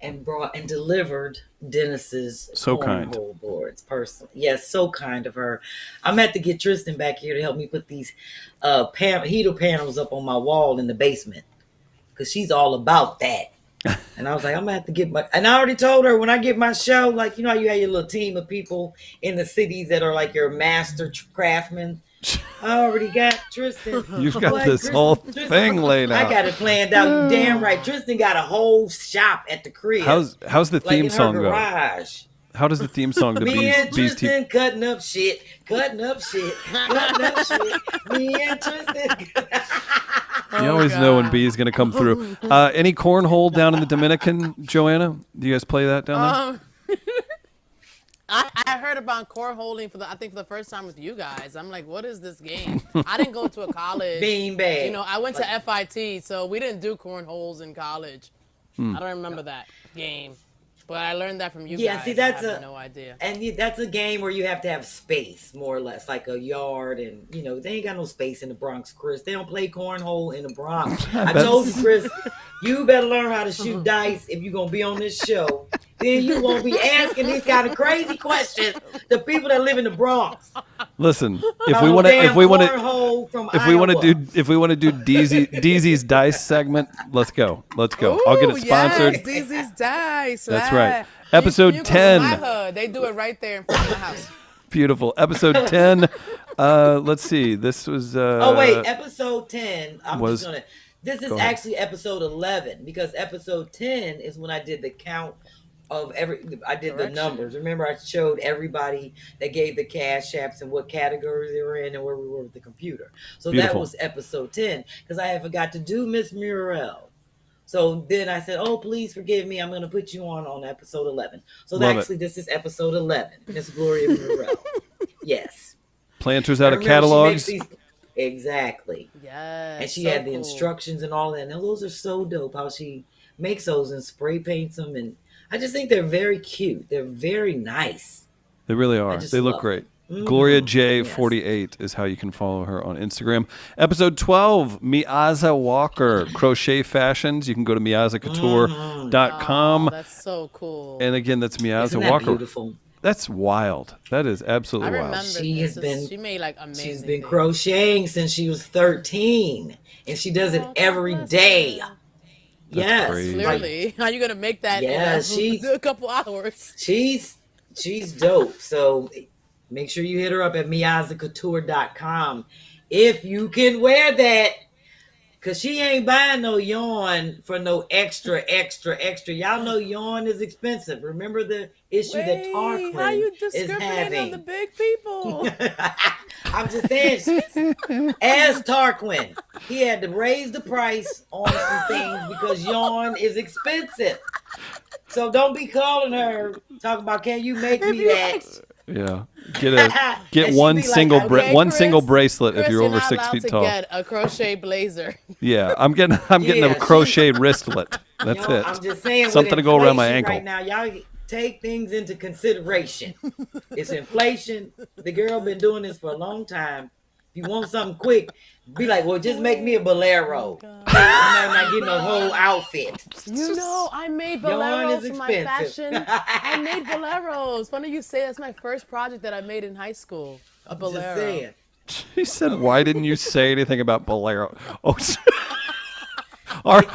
and brought and delivered Dennis's cornhole boards personally. Yes, so kind of her. I'm at to get Tristan back here to help me put these heater panels up on my wall in the basement, because she's all about that. And I was like, I'm gonna have to get and I already told her when I get my show, how you have your little team of people in the cities that are like your master craftsmen. I already got Tristan. You've got this whole thing laid out. I got it planned out. You damn right. Tristan got a whole shop at the crib. How's the theme song go? Garage. How does the theme song to Me and Tristan cutting up shit. Me and Tristan. You always know when B is going to come through. Any cornhole down in the Dominican, Joanna? Do you guys play that down there? I heard about cornholing for the first time with you guys. I'm like, what is this game? I didn't go to a college. Beanbag. I went to FIT, so we didn't do cornholes in college. I don't remember that game. But I learned that from you guys. See, that's I have no idea. And that's a game where you have to have space, more or less, like a yard. And, they ain't got no space in the Bronx, Chris. They don't play cornhole in the Bronx. I told you, Chris, you better learn how to shoot dice if you're going to be on this show. Then you won't be asking these kind of crazy questions to people that live in the Bronx. Listen, if we want to do DZ's dice segment, let's go. Ooh, I'll get it sponsored. Yes, DZ's dice. That's right. Episode 10. They do it right there in front of the house. Beautiful. Episode 10. Let's see. This was. Episode 10. This is actually episode 11, because episode 10 is when I did the count of the numbers. Remember, I showed everybody that gave the cash apps and what categories they were in and where we were with the computer. So Beautiful. That was episode 10, because I had forgot to do Miss Muriel. So then I said, "Oh, please forgive me. I'm going to put you on episode 11." So this is episode 11. Miss Gloria Muriel. Yes. Planters out of catalogs. Exactly. Yes. And she had the instructions and all that. And those are so dope how she makes those and spray paints them, and I just think they're very cute. They're very nice. They really are. They look great. Mm-hmm. Gloria J48 is how you can follow her on Instagram. Episode 12, Miaza Walker, Crochet Fashions. You can go to miazacouture.com. Oh, that's so cool. And again, that's Miaza Isn't that Walker. Beautiful? That's wild. That is absolutely wild. She made amazing. She's been crocheting since she was 13, and she does it every day. That's crazy. Clearly. How are you gonna make that in a couple hours? She's dope. So make sure you hit her up at miazacouture.com if you can wear that, Cause she ain't buying no yarn for no extra. Y'all know yarn is expensive. Remember the issue that Tarquin how you is discriminate on the having. big people? I'm just saying, as Tarquin, he had to raise the price on some things because yarn is expensive. So don't be calling her talking about, can you make me that? Yeah. And Get she one be like, single okay, one Chris, single bracelet Chris, if you're you're over not 6 allowed feet to tall. get a crochet blazer. Yeah, I'm getting Yeah, a crochet wristlet. That's You know, it. I'm just saying, Something with to go around my inflation ankle. right now, y'all take things into consideration. It's inflation. The girl been doing this for a long time. If you want something quick, be like, well, just make me a bolero. I'm not getting a whole outfit. You know, I made Yarn is boleros for my expensive. fashion. I made boleros. Funny you say that's my first project that I made in high school. A bolero. Just saying. He said, "Why didn't you say anything about bolero?" Oh, Get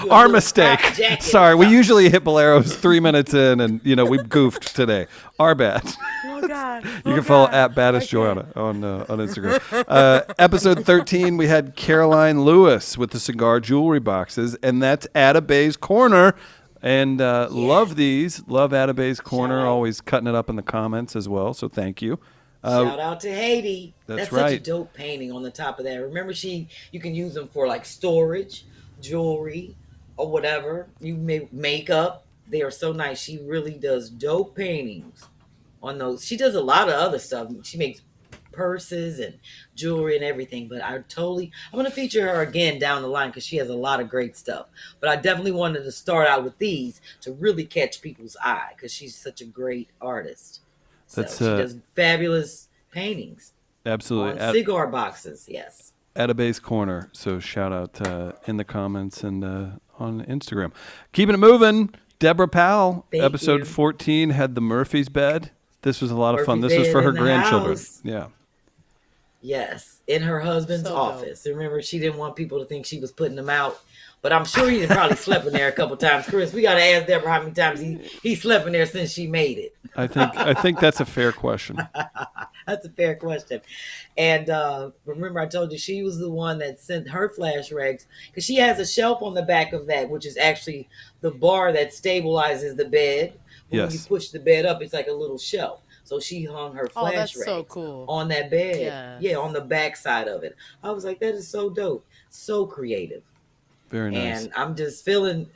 you a our little mistake. crop jacket Sorry, or we something. usually hit boleros 3 minutes in, and we goofed today. Our bad. Oh God. You can follow at Baddest Joanna on Instagram. Episode 13, we had Caroline Lewis with the cigar jewelry boxes, and that's Attabay's Corner. And love these. Love Attabay's Corner. Shout out. Always cutting it up in the comments as well. So thank you. Shout out to Haiti. That's Such a right. dope painting on the top of that. Remember, you can use them for like storage, jewelry, or whatever. You make makeup. They are so nice. She really does dope paintings on those. She does a lot of other stuff. She makes purses and jewelry and everything. But I'm going to feature her again down the line because she has a lot of great stuff. But I definitely wanted to start out with these to really catch people's eye because she's such a great artist. So she does fabulous paintings. Absolutely. On cigar boxes, yes. Attabay's Corner. So shout out in the comments and on Instagram. Keeping it moving. Deborah Powell, Thank episode you. 14, had the Murphy's bed. This was a lot of fun. Murphy's This was bed for her in the grandchildren. house. Yeah. Yes, in her husband's So office. Remember, she didn't want people to think she was putting them out. But I'm sure he probably slept in there a couple times. Chris, we got to ask Deborah how many times he slept in there since she made it. I think that's a fair question. That's a fair question. And remember, I told you she was the one that sent her flash rags because she has a shelf on the back of that, which is actually the bar that stabilizes the bed. But Yes. when you push the bed up, it's like a little shelf. So she hung her flash that's rags so cool. on that bed. Yes. Yeah, on the back side of it. I was like, that is so dope. So creative. Very nice. And I'm just feeling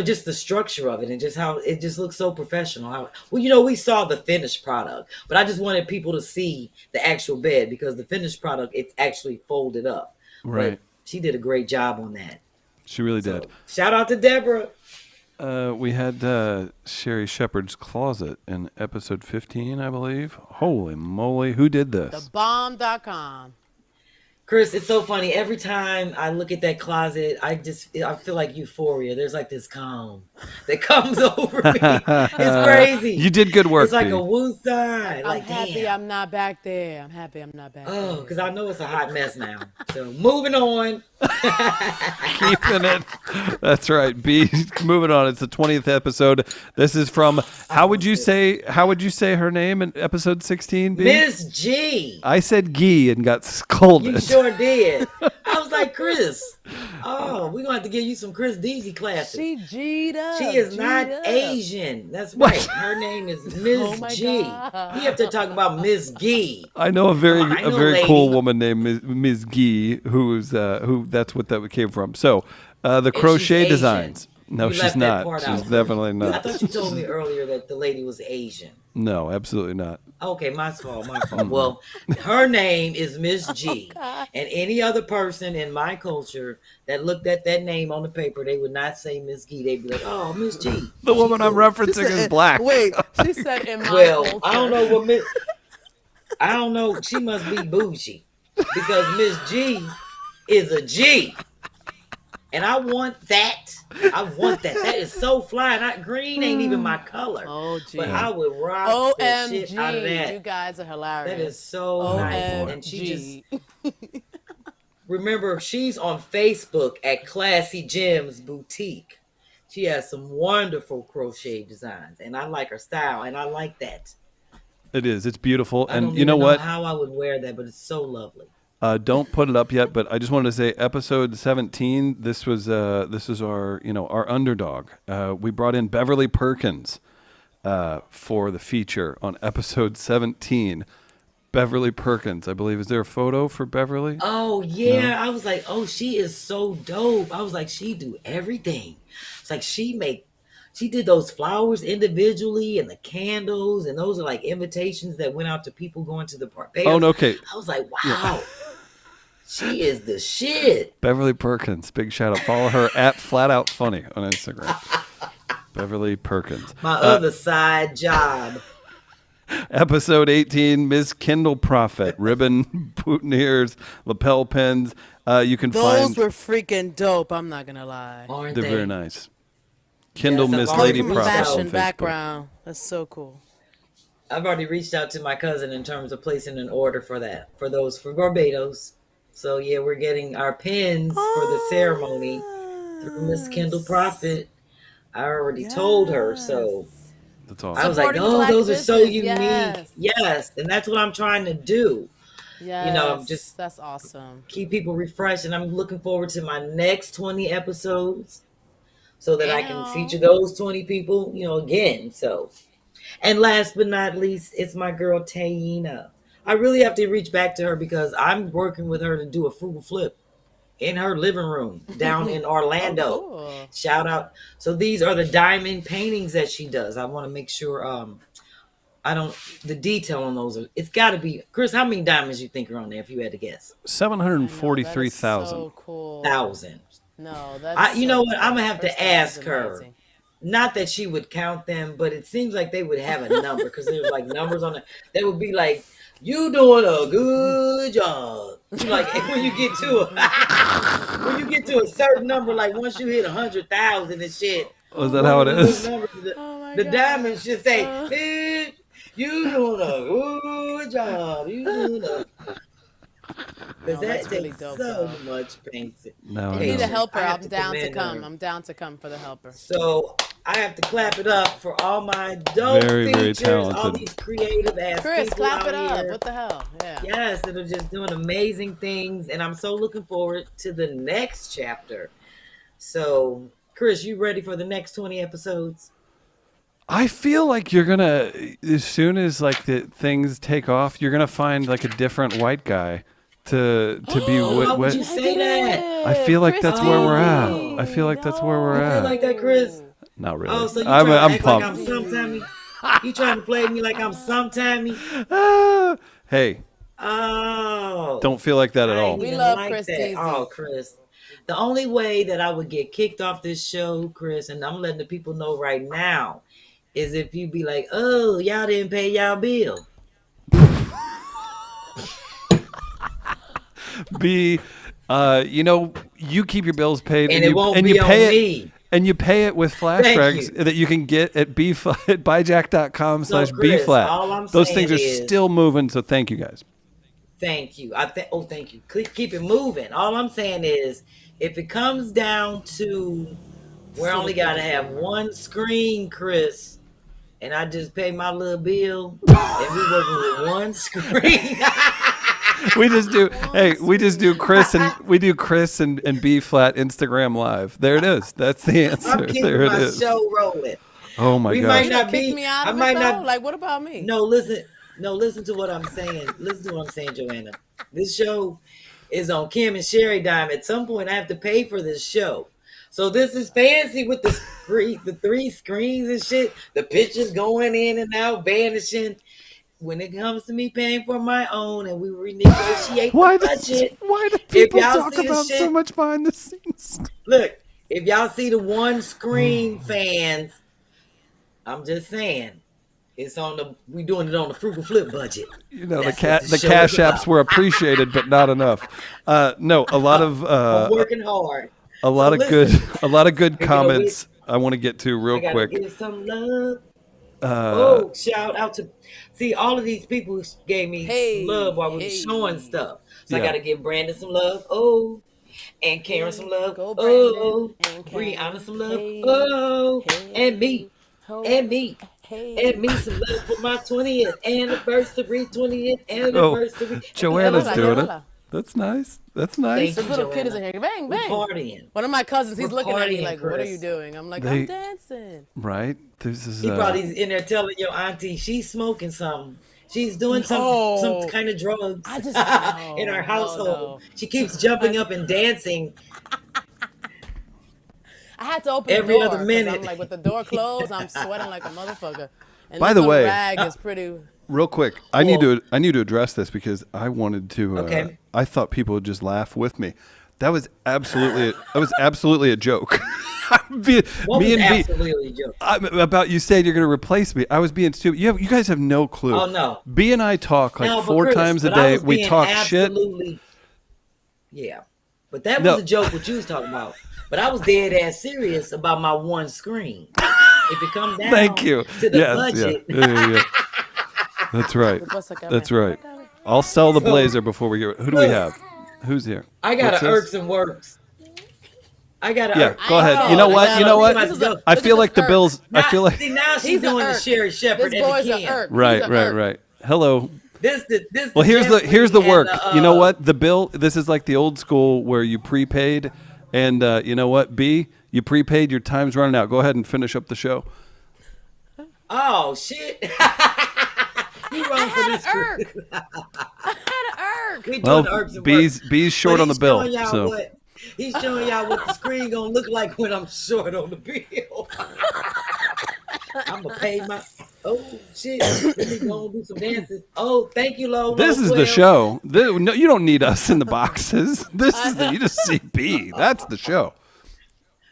just the structure of it and just how it just looks so professional. We saw the finished product, but I just wanted people to see the actual bed because the finished product, it's actually folded up. Right. But she did a great job on that. She really So, did. shout out to Deborah. We had Sherri Shepherd's Closet in episode 15, I believe. Holy moly. Who did this? Thebomb.com. Chris, it's so funny. Every time I look at that closet, I feel like euphoria. There's like this calm that comes over me. It's crazy. You did good work, It's like B. a woo sign. I'm Like, happy damn. I'm not back there. I'm happy I'm not back Oh, there. because I know it's a hot mess now. So moving on. Keeping it. That's right. B, moving on. It's the 20th episode. This is from how would you say her name in episode 16, B? Miss G. I said Gee and got scolded. You sure did. I was like, Chris. Oh, we're gonna have to give you some Chris Deasy classes. She G'd up. She is G'd not up. Asian. That's right. Her name is Miss Oh my G. God. We have to talk about Miss G. I know a very Come on, I know, cool lady. woman named Ms. Gee who that's what that came from. So the crochet she's designs. No, You she's left that not. part She's out. definitely I not. thought you told me earlier that the lady was Asian. No, absolutely not. Okay, my fault. Well, her name is Miss G. God. And any other person in my culture that looked at that name on the paper, they would not say Miss G. They'd be like, oh, Miss G. The woman I'm referencing is black. Wait, She said in my Well, culture. I don't know what Miss... I don't know. She must be bougie. Because Miss G is a G. And I want that. That is so fly. And green ain't even my color. Oh, gee. But I would rock the shit out of OMG. that. You guys are hilarious. That is so nice. And she OMG. just remember she's on Facebook at Classy Gems Boutique. She has some wonderful crochet designs, and I like her style, and I like that. It is. It's beautiful. I don't And you know even what? how I would wear that, but it's so lovely. Don't put it up yet, but I just wanted to say episode 17. This is our our underdog. We brought in Beverly Perkins for the feature on episode 17. Beverly Perkins, I believe. Is there a photo for Beverly? Oh yeah, no? I was like, oh, she is so dope. I was like, she do everything. It's like she did those flowers individually and the candles, and those are like invitations that went out to people going to the partae. Oh, okay. I was like, wow. Yeah. She is the shit. Beverly Perkins. Big shout out. Follow her at Flat Out Funny on Instagram. Beverly Perkins. My other side job. Episode 18, Miss Kindle Prophet. Ribbon, boutonnieres, lapel pins. You can Those were freaking dope. I'm not going to lie. Aren't They're they? very nice. Kindle Yes, Miss Lady from Prophet. Fashion background. That's so cool. I've already reached out to my cousin in terms of placing an order for that, for Barbados. So yeah, we're getting our pins for the ceremony through Miss Kindle Prophet. I already told her, so that's awesome. I was like, oh, those are so unique. Yes, and that's what I'm trying to do. Yeah, just that's awesome. Keep people refreshed, and I'm looking forward to my next 20 episodes so that I can feature those 20 people, again. So, and last but not least, it's my girl Tayena. I really have to reach back to her because I'm working with her to do a frugal flip in her living room down in Orlando. Oh, cool. Shout out. So these are the diamond paintings that she does. I want to make sure the detail on those it's got to be, Chris, how many diamonds you think are on there if you had to guess? 743,000. So cool. Thousand. No, that's you know what? I'm gonna have to ask her. Not that she would count them, but it seems like they would have a number because there's like numbers on it. They would be like, you doing a good job. Like when you get to a certain number, like once you hit 100,000 and shit. Oh, is that how it is? The diamonds should say, hey, you doing a good job. You doing a. Because that really takes dope, so much paint. No, you need a helper. I'm down to come. I'm down to come for the helper. So I have to clap it up for all my dope features, talented. all these creative ass Chris, people clap it out up. here. What the hell? Yeah. Yes, that are just doing amazing things, and I'm so looking forward to the next chapter. So, Chris, you ready for the next 20 episodes? I feel like you're gonna, as soon as like the things take off, you're gonna find like a different white guy to be How would you say that? I feel like that's where we're at. I feel like that's where we're You at. feel like that, Chris? Not really. Oh, so you I'm act pumped. like I'm sometimey? You trying to play me like I'm sometimey? Hey. Oh. Don't feel like that at all. We love like Chris that. Deasy. Oh, Chris. The only way that I would get kicked off this show, Chris, and I'm letting the people know right now, is if you be like, oh, y'all didn't pay y'all bill. You keep your bills paid, And it won't be on me. And you pay it with flash drags that you can get at B-Phlat, buyjack.com/B-Phlat. Those things are still moving, so thank you guys. Thank you. Thank you. Keep it moving. All I'm saying is, if it comes down to we only got to have one screen, Chris, and I just pay my little bill, and we working with one screen. We just do Chris and B-Phlat Instagram Live. There it is. That's the answer. I'm keeping there it my is. show rolling. Oh my gosh. Might not kick me out of it, though? Like, what about me? No, listen to what I'm saying. Listen to what I'm saying, Joanna. This show is on Kim and Sherri dime. At some point, I have to pay for this show. So this is fancy with the three screens and shit. The pictures going in and out, vanishing. When it comes to me paying for my own and we renegotiate the budget. Why do people talk about so much behind the scenes? Look, if y'all see the one screen fans, I'm just saying, we doing it on the frugal flip budget. The cash apps were appreciated, but not enough. No, a lot of I'm working hard. A lot of good comments I want to get to real quick. Give some love. Shout out to all of these people gave me some love while we were showing stuff. So I got to give Brandon some love. And Karen some love. Brianna some love. And me. And me some love for my 20th anniversary. Joanna's doing it. That's nice. That's nice. Thank This you, little kid is in Joanna. here. Bang, We're bang. partying. One of my cousins, he's We're looking at me partying, like, what are you Chris. doing? I'm like, They- I'm dancing. Right. This is. He probably in there telling your auntie she's smoking something. She's doing some No. kind of drugs I just in our household. no. She keeps jumping up and dancing. I had to open Every the door other 'cause minute. I'm like, with the door closed, I'm sweating like a motherfucker. And By this the little way- rag is pretty. Real quick, I need to address this because I wanted to. Okay. I thought people would just laugh with me. That was absolutely a joke. What me was and B, absolutely a joke? about you saying you're going to replace me. I was being stupid. You guys have no clue. Oh, no. B and I talk like No, but 4 Chris, times a but I day. was We being talk shit. absolutely- Yeah, but that No. was a joke what you was talking about. But I was dead ass serious about my one screen. If it comes down Thank you. to the Yes, budget, yeah. That's right. That's right. I'll sell the blazer before we get. Who do we have? Who's here? I got What's to this? irks and works. I got to Yeah, go ahead. You know what? You know what? I feel like the Bills. I feel like. See, now she's He's a doing the irk. Sherri Shepherd This and boy's the a Ken. irk. Right, He's a right, irk. right. Hello. This. Well, here's the Jeffrey work. and You know what? The bill. This is like the old school where you prepaid, and you know what? B, you prepaid. Your time's running out. Go ahead and finish up the show. Oh shit! You wrong for this. Irk. I had an irk. We doing Well, the irks and B's works. short But on the he's bill. showing y'all So he's showing y'all what the screen gonna look like when I'm short on the bill. I'm gonna pay my. Oh shit! Let me go and do some dances. Oh, thank you, Lo. this is the show. No, you don't need us in the boxes. This is you just see B. That's the show.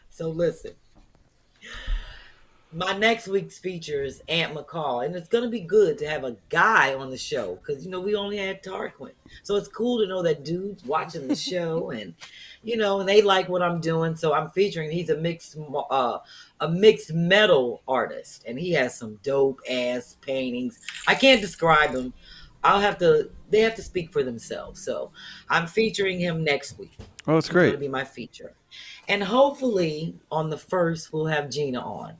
So listen, my next week's feature is Aunt McCall, and it's gonna be good to have a guy on the show because we only had Tarquin, so it's cool to know that dude's watching the show, and and they like what I'm doing. So I'm featuring. He's a mixed metal artist, and he has some dope ass paintings. I can't describe them. They have to speak for themselves. So I'm featuring him next week. Oh, that's It's going great. to be my feature. And hopefully on the 1st, we'll have Gina on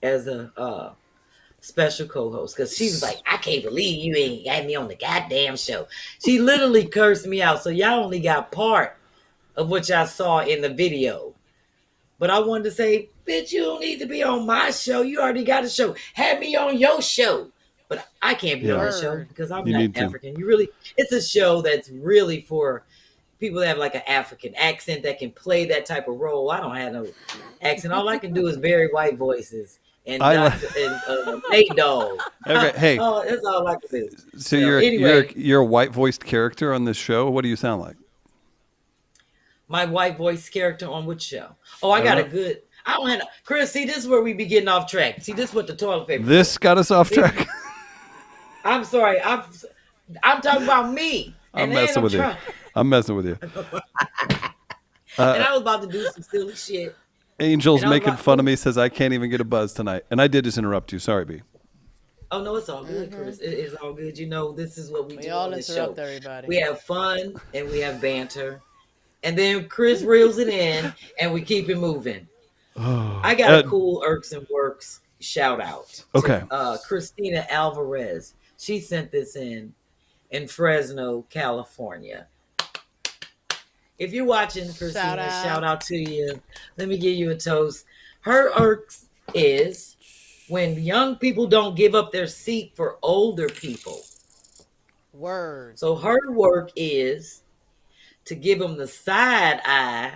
as a special co-host. Because she was like, I can't believe you ain't got me on the goddamn show. She literally cursed me out. So y'all only got part of what y'all saw in the video. But I wanted to say, bitch, you don't need to be on my show. You already got a show. Have me on your show. But I can't be on the show because I'm You need not to. African. It's a show that's really for people that have like an African accent that can play that type of role. I don't have no accent. All I can do is very white voices and Nate Dogg. Okay, hey. Oh, that's all I can do. So anyway, you're a white voiced character on this show. What do you sound like? my white voice character on which show? Oh, I got a good. I don't have Chris. See, this is where we be getting off track. See, this is what the toilet paper. This got us off track. I'm sorry. I'm talking about me. I'm then messing with you. I'm messing with you. And I was about to do some silly shit. Angel's And I was making like, fun of me. Says I can't even get a buzz tonight, and I did just interrupt you. Sorry, B. Oh no, it's all good, Chris. It's all good. This is what we do all on this interrupt show. everybody. We have fun and we have banter, and then Chris reels it in, and we keep it moving. I got a cool Irks and Works shout out. Okay. To, Christina Alvarez. She sent this in Fresno, California. If you're watching, Christina, shout out to you. Let me give you a toast. Her irks is when young people don't give up their seat for older people. Word. So her work is to give them the side eye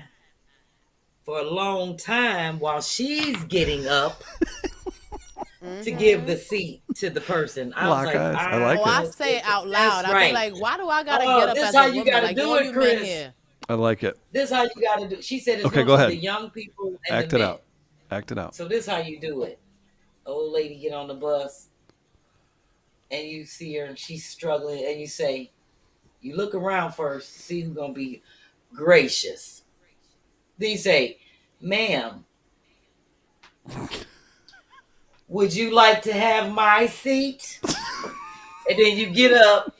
for a long time while she's getting up to give the seat to the person. I was Black like, eyes. I like I it. say it out loud. That's I right. be like, why do I gotta Oh, get up this as how a you woman? gotta Like, do no, it, you Chris. men here. I like it. This is how you got to do. She said it's Okay, going go for ahead. the young people and Act the it men. out. Act it out. So this is how you do it. Old lady get on the bus and you see her and she's struggling and you say, you look around first to see who's going to be gracious. Then you say, ma'am, would you like to have my seat? And then you get up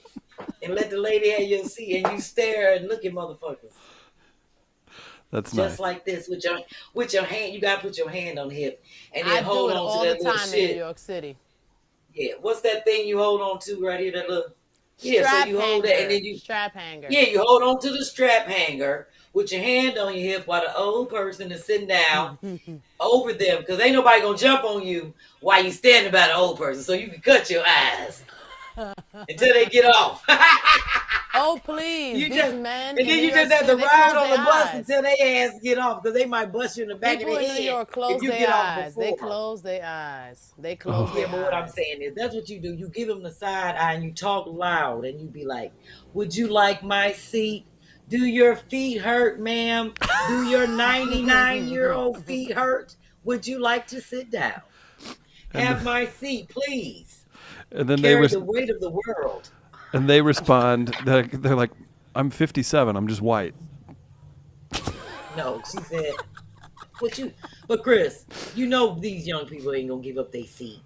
and let the lady have your seat and you stare and look at motherfuckers. That's Just nice. like this with your hand. You gotta put your hand on the hip and then I hold do it on all to the that little time in shit. New York City. Yeah, what's that thing you hold on to right here? That little Yeah, strap so you hold that and then you strap hanger. Yeah, you hold on to the strap hanger with your hand on your hip while the old person is sitting down over them, because ain't nobody gonna jump on you while you standing by the old person, so you can cut your eyes until they get off. Oh please, You these just, men. and then you just have to ride on the bus until they ass get off, because they might bust you in the back People of the in head. New York close if you their get eyes. off They before. close their eyes. They close their Yeah, but what I'm eyes. saying is that's what you do. You give them the side eye and you talk loud and you be like, "Would you like my seat? Do your feet hurt, ma'am? Do your 99-year-old feet hurt? Would you like to sit down? Have my seat, please." And then Carry the weight of the world. And they respond. They're like, "I'm 57. I'm just white." No, she said, But Chris, you know these young people ain't gonna give up their seat.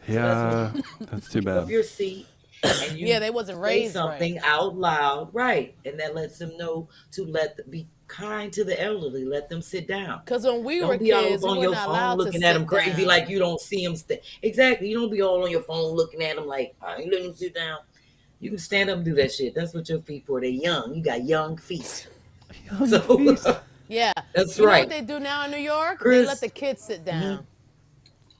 Yeah, that's too Give up bad. your seat. And you they wasn't say raised something right. out loud, right? And that lets them know to be kind to the elderly. Let them sit down. Because when we Don't were be kids, all we on were your not phone allowed to looking at them sit crazy down. like you don't see them. Exactly. You don't be all on your phone looking at them like, I ain't letting them sit down. You can stand up and do that shit. That's what your feet for. They're young. You got young feet. Yeah, That's you right. know what they do now in New York? Chris, they let the kids sit down. Mm-hmm.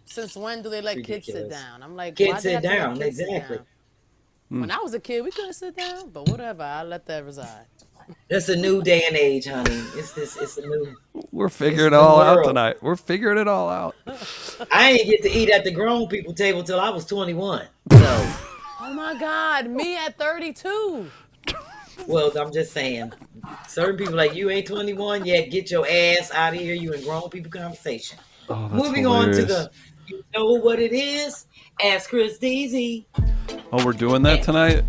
Since when do they let kids sit Ridiculous. down? I'm like, Kids why sit they have to let down. kids sit Exactly. down? When I was a kid, we couldn't sit down, but whatever. I let that reside. That's a new day and age, honey. It's a new. We're figuring it the all out world. tonight. We're figuring it all out. I ain't get to eat at the grown people table till I was 21. So, Oh my God, me at 32. well, I'm just saying, certain people like you ain't 21 yet. Get your ass out of here. You in grown people conversation. Oh, that's Moving on to hilarious. you know what it is? Ask Chris Deasy. Oh, we're doing that tonight?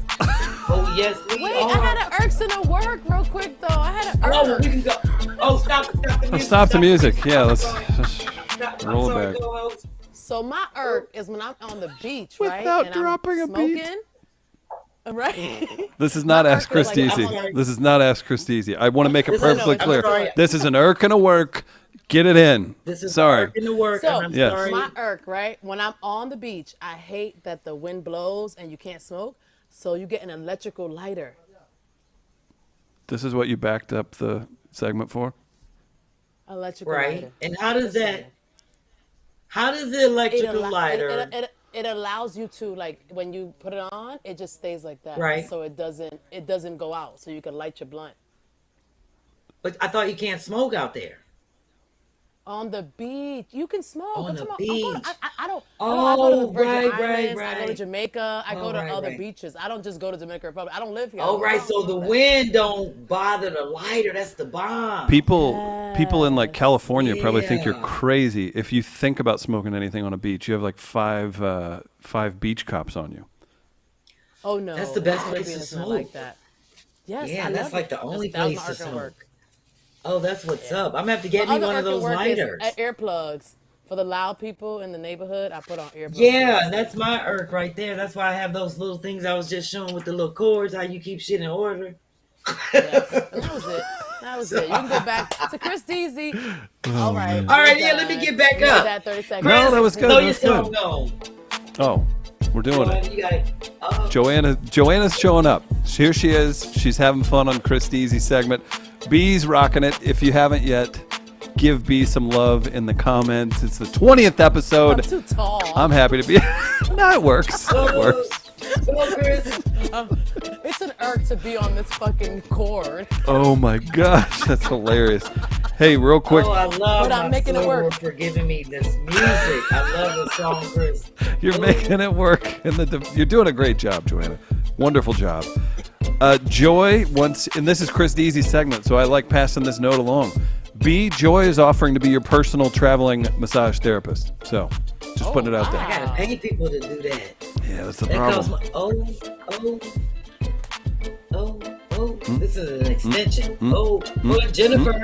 Oh yes, we Wait, are. I had an irks in the work real quick though. I had an Oh, irk. we can go. Oh, stop the music. Stop the music. Yeah, let's Stop. roll I'm sorry, back. co-host. So my irk is when I'm on the beach, right? Without and dropping a I'm beat. smoking. Right? This is not My Ask irk is Chris like, I'm Deasy. on the- This is not Ask Chris Deasy. I want to make it Listen, perfectly I'm clear. sorry. This is an irk and a work. Get it in. This is Sorry. in the work. So, and I'm Yes. sorry. my irk, right? When I'm on the beach, I hate that the wind blows and you can't smoke. So you get an electrical lighter. This is what you backed up the segment for? Electrical Right. lighter. And how does Listen. the electrical al- lighter? it allows you to, like, when you put it on, it just stays like that. Right. So it doesn't go out. So you can light your blunt. But I thought you can't smoke out there. On the beach, you can smoke. On I'm the talking about- beach. I don't. Oh, I go to the Virgin right, Islands. right, I go to right. Jamaica. I Oh, go to right, other right. beaches. I don't just go to Dominican Republic. I don't live here. Oh, right. I So don't the do that. wind don't bother the lighter. That's the bomb. People in like California probably think you're Yeah. crazy if you think about smoking anything on a beach. You have like five beach cops on you. Oh no, That's the best the place to Caribbean is not smoke. like that. Yes, Yeah, I that's love like it. the only That was place my to irk at smoke. work. Oh, that's what's up. I'm gonna have to get My me other one of irk at those work lighters. is earplugs. For the loud people in the neighborhood, I put on earplugs. Yeah, that's my irk right there. That's why I have those little things I was just showing with the little cords. How you keep shit in order. Yes. And that was it. That was it. You can go back to Chris Deasy. All right. All right, we're yeah, let me done. get back We did up. that 30 seconds. No, that was good. Throw That your was song good. on. Oh, we're doing it. You got it. Joanna's showing up. Here she is. She's having fun on Chris Deasy segment. B's rocking it. If you haven't yet, give B some love in the comments. It's the 20th I'm episode. too tall. I'm happy to be. No, it works. It works. Go, Chris. It's an irk to be on this fucking cord. Oh my gosh, that's hilarious. Hey, real quick, Oh, I love But I'm my making it soror work. for giving me this music. I love the song, Chris. you're making it work. You're doing a great job, Joanna. Wonderful job. Joy wants, and this is Chris Deasy's segment, so I like passing this note along. Joy is offering to be your personal traveling massage therapist. So, just putting it out I there. gotta pay people to do that. Yeah, that's the That costs problem. This is an extension. For Jennifer.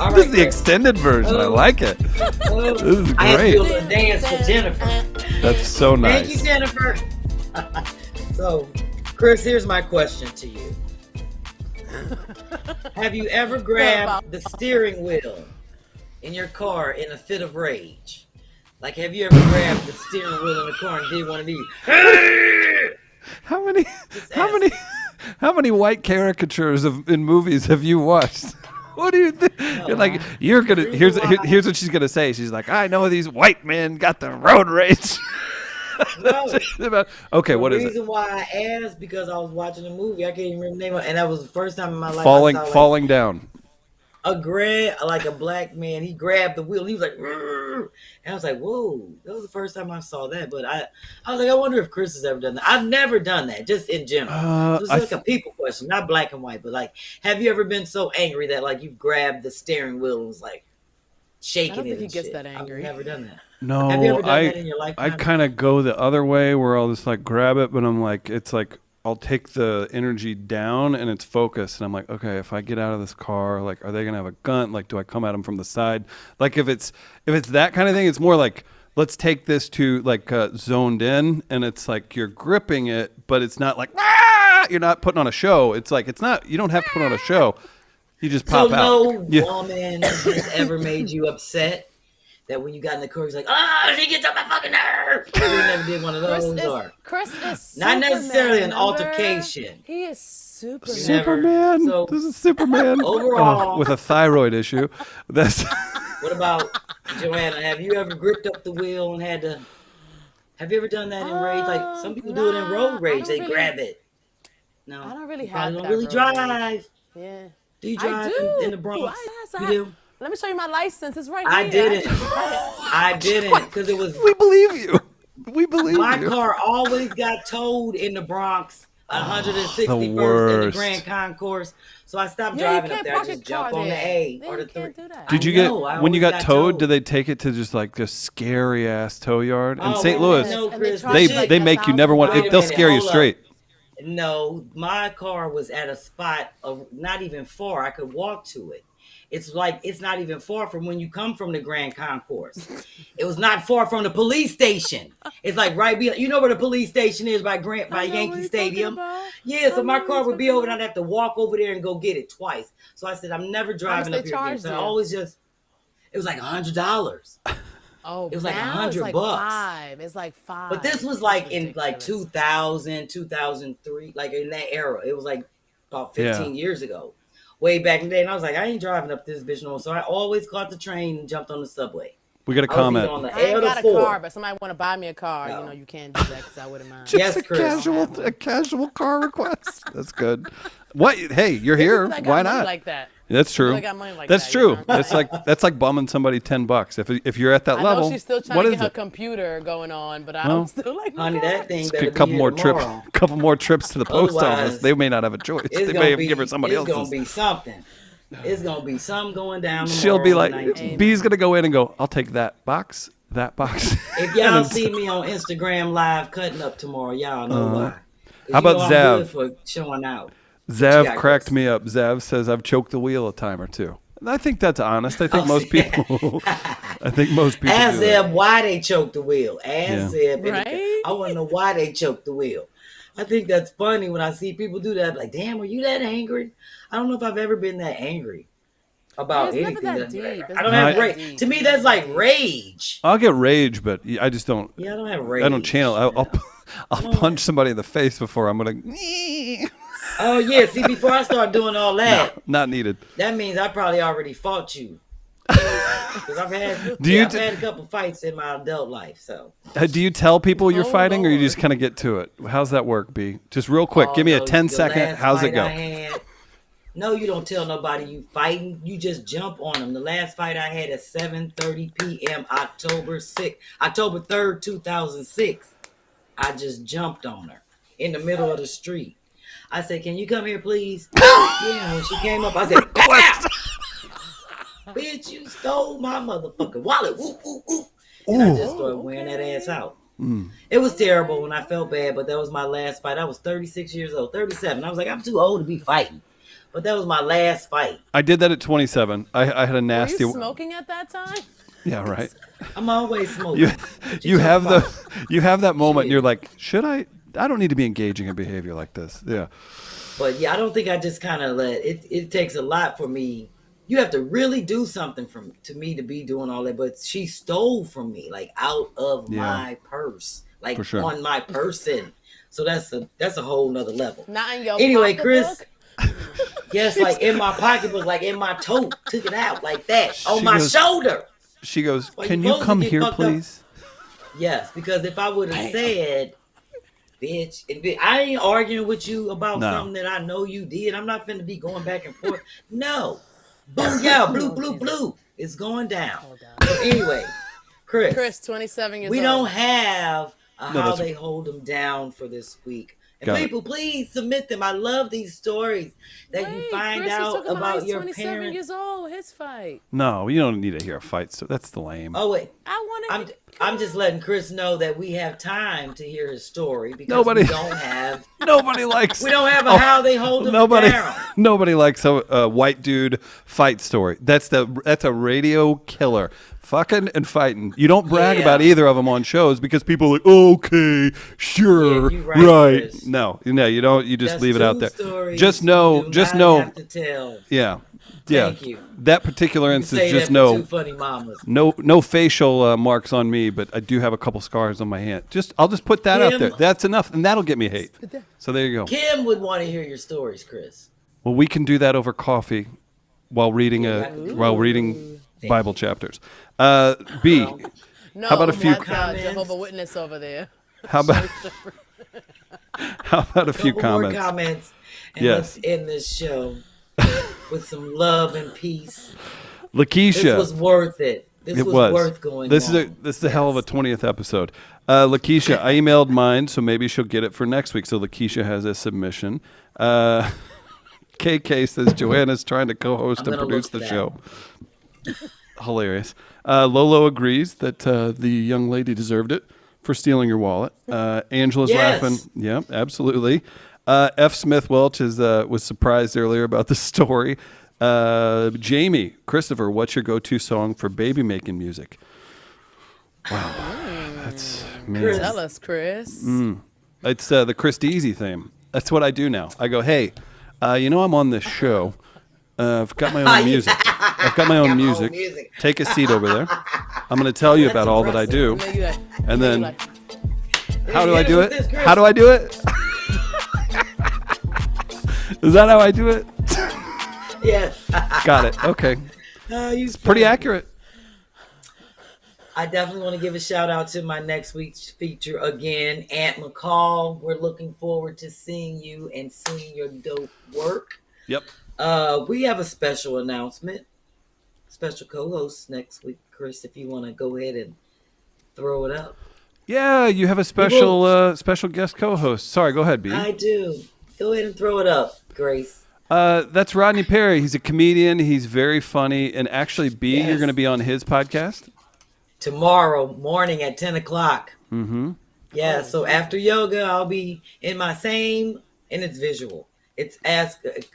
All This is right, the extended version. I like it. This is I have to do great. a dance for Jennifer. That's so Thank you, nice. Jennifer. So, Chris, here's my question to you. Have you ever grabbed the steering wheel in your car in a fit of rage? Like, have you ever grabbed the steering wheel in the car and did one of these? How many white caricatures in movies have you watched? What do you think? You're like, you're gonna. Here's what she's gonna say. She's like, I know these white men got the road rage. No. Okay, what is it? The reason why I asked because I was watching a movie. I can't even remember the name of it, and that was the first time in my life Falling down. Like a black man. He grabbed the wheel. He was like, "Rrr." And I was like, whoa. That was the first time I saw that. But I was like, I wonder if Chris has ever done that. I've never done that, just in general. So it's like a people question, not black and white. But like, have you ever been so angry that like you grabbed the steering wheel and was like shaking I don't it? think he and gets shit? that angry. I've never done that. No, have you ever done that in your life? I kind of go the other way where I'll just like grab it, but I'm like, it's like I'll take the energy down and it's focused, and I'm like, okay, if I get out of this car, like, are they gonna have a gun? Like, do I come at them from the side? Like, if it's that kind of thing, it's more like, let's take this to like zoned in, and it's like you're gripping it, but it's not like you're not putting on a show. It's like you don't have to put on a show. You just pop out. So no woman has ever made you upset that when you got in the car, he's like, oh, she gets on my fucking nerves. You never did one of those. Chris is not necessarily an Superman, altercation. He is Superman. Superman. So, this is Superman. Overall, with a thyroid issue. That's. What about Joanna? Have you ever gripped up the wheel and had to? Have you ever done that in rage? Like some people do it in road rage. They grab it. No, I don't really you have don't that really road drive. rage. Yeah. Do you drive in the Bronx? Yes, you do. Let me show you my license. It's right I here. didn't. I didn't because it was. We believe you. We believe my you. car always got towed in the Bronx, 161st in the Grand Concourse. So I stopped driving up there. I just jumped on the A or the 3. Did you get when you got towed? Did they take it to just like this scary ass tow yard in St. Louis? No, Chris, they make you never want. They'll scare you straight. No, my car was at a spot of not even far. I could walk to it. It's like it's not even far from when you come from the Grand Concourse. It was not far from the police station. It's like right behind. You know where the police station is by Yankee Stadium. Yeah, so my car would be over, and I'd have to walk over there and go get it twice. So I said, I'm never driving up here again. So I always it was like $100. Oh, it was like $100. It's like $5. But this was like in like 2000, 2003, like in that era. It was like about 15 years ago. Way back in the day, and I was like, I ain't driving up this bitch no more. So I always caught the train and jumped on the subway. We got a comment. I ain't got a car, but somebody want to buy me a car. No. You know, you can't do that because I wouldn't mind. Just a casual car request. That's good. What? Hey, you're here. Why not? Like that. That's true. That's true. You know? That's like bumming somebody $10. If you're at that level, I know she's still trying to get her computer going on, but I'm still like, honey, that thing. A couple more trips to the post office. They may not have a choice. They may have to give her somebody else's. It's gonna be something. It's gonna be something going down. She'll be like, B's gonna go in and go, I'll take that box. If y'all see me on Instagram live cutting up tomorrow, y'all know why. How about Zav? For showing out. Zav cracked me up. Zav says I've choked the wheel a time or two. And I think that's honest. I think most people. I think most people. Ask Zav why they choked the wheel. Ask Zav. Right? I want to know why they choked the wheel. I think that's funny when I see people do that. I'm like, damn, were you that angry? I don't know if I've ever been that angry about anything. I don't have rage. To me, that's like rage. I'll get rage, but I just don't. Yeah, I don't have rage. I don't channel. I'll punch somebody in the face before I'm gonna. Oh yeah, see, before I start doing all that, no, not needed. That means I probably already fought you. Because I've had a couple fights in my adult life. So, do you tell people you're fighting, or you just kind of get to it? How's that work, B? Just real quick, give me a 10-second. How's it go? No, you don't tell nobody you fighting. You just jump on them. The last fight I had at 7:30 p.m. October 3rd, 2006. I just jumped on her in the middle of the street. I said, "Can you come here, please?" Yeah, when she came up, I said, "Pow! Bitch, you stole my motherfucking wallet." Whoop, whoop, whoop. And I just started wearing that ass out. It was terrible when I felt bad, but that was my last fight. I was 36 years old, 37. I was like, I'm too old to be fighting. But that was my last fight. I did that at 27. I had a nasty. Were you smoking at that time? Yeah, right. I'm always smoking. You have that moment. And you're like, should I? I don't need to be engaging in behavior like this. Yeah. But yeah, I don't think I just kind of let it. It takes a lot for me you have to really do something to me to be doing all that. But she stole from me, like out of my purse, like on my person. So that's a whole nother level. Not in your anyway, pocketbook? Chris. Yes, like in my pocketbook, like in my tote, took it out like that on my shoulder. She goes, "Can you come here, please?" Yes, because if I would have said, bitch, I ain't arguing with you about something that I know you did. I'm not finna be going back and forth. No. Boom, yeah, blue, blue, blue. It's going down. So anyway, Chris, 27 years old. We don't have how they hold them down for this week. And people, please submit them. I love these stories that you find Chris out about your 27 years old, his fight. No, you don't need to hear a fight. So that's the lame. Oh wait, I'm just letting Chris know that we have time to hear his story because we don't have. Nobody likes. We don't have a how they hold him down. Nobody likes a white dude fight story. That's a radio killer. Fucking and fighting. You don't brag about either of them on shows because people are like, okay, sure, right. Chris. No, you don't. You just leave it out there. Just know. Have to tell. Yeah. Thank you. That particular instance, just know. Funny mamas. No facial marks on me, but I do have a couple scars on my hand. I'll just put that out there. That's enough, and that'll get me hate. So there you go. Kim would want to hear your stories, Chris. Well, we can do that over coffee while reading Bible chapters. B. No, how about a few Jehovah's Witness over there? How about a few comments? More comments. And let's end this show with some love and peace. Lakeisha. This was worth it. This was worth going. This is a hell of a 20th episode. Lakeisha, I emailed mine, so maybe she'll get it for next week. So Lakeisha has a submission. KK says Joanna's trying to co-host and produce the show. Hilarious. Lolo agrees that the young lady deserved it for stealing your wallet. Angela's laughing. Yeah, absolutely. F. Smith Welch was surprised earlier about the story. Jamie, Christopher, what's your go-to song for baby making music? Wow, that's amazing. Tell us, Chris. It's the Tuesdaze theme. That's what I do now. I go, hey, I'm on this show. I've got my own music. Take a seat over there. I'm going to tell you about all that I do. And then, how do I do it? How do I do it? Is that how I do it? Yes. Got it. Okay. It's pretty accurate. I definitely want to give a shout out to my next week's feature again, Aunt McCall. We're looking forward to seeing you and seeing your dope work. Yep. We have a special announcement. Special co-host next week, Chris, if you want to go ahead and throw it up. Yeah, you have a special guest co-host. Sorry, go ahead, B. I do. Go ahead and throw it up, Grace. That's Rodney Perry. He's a comedian. He's very funny. And actually, B, you're going to be on his podcast? Tomorrow morning at 10 o'clock. Mm-hmm. Yeah, so after yoga, I'll be in my and it's visual. It's a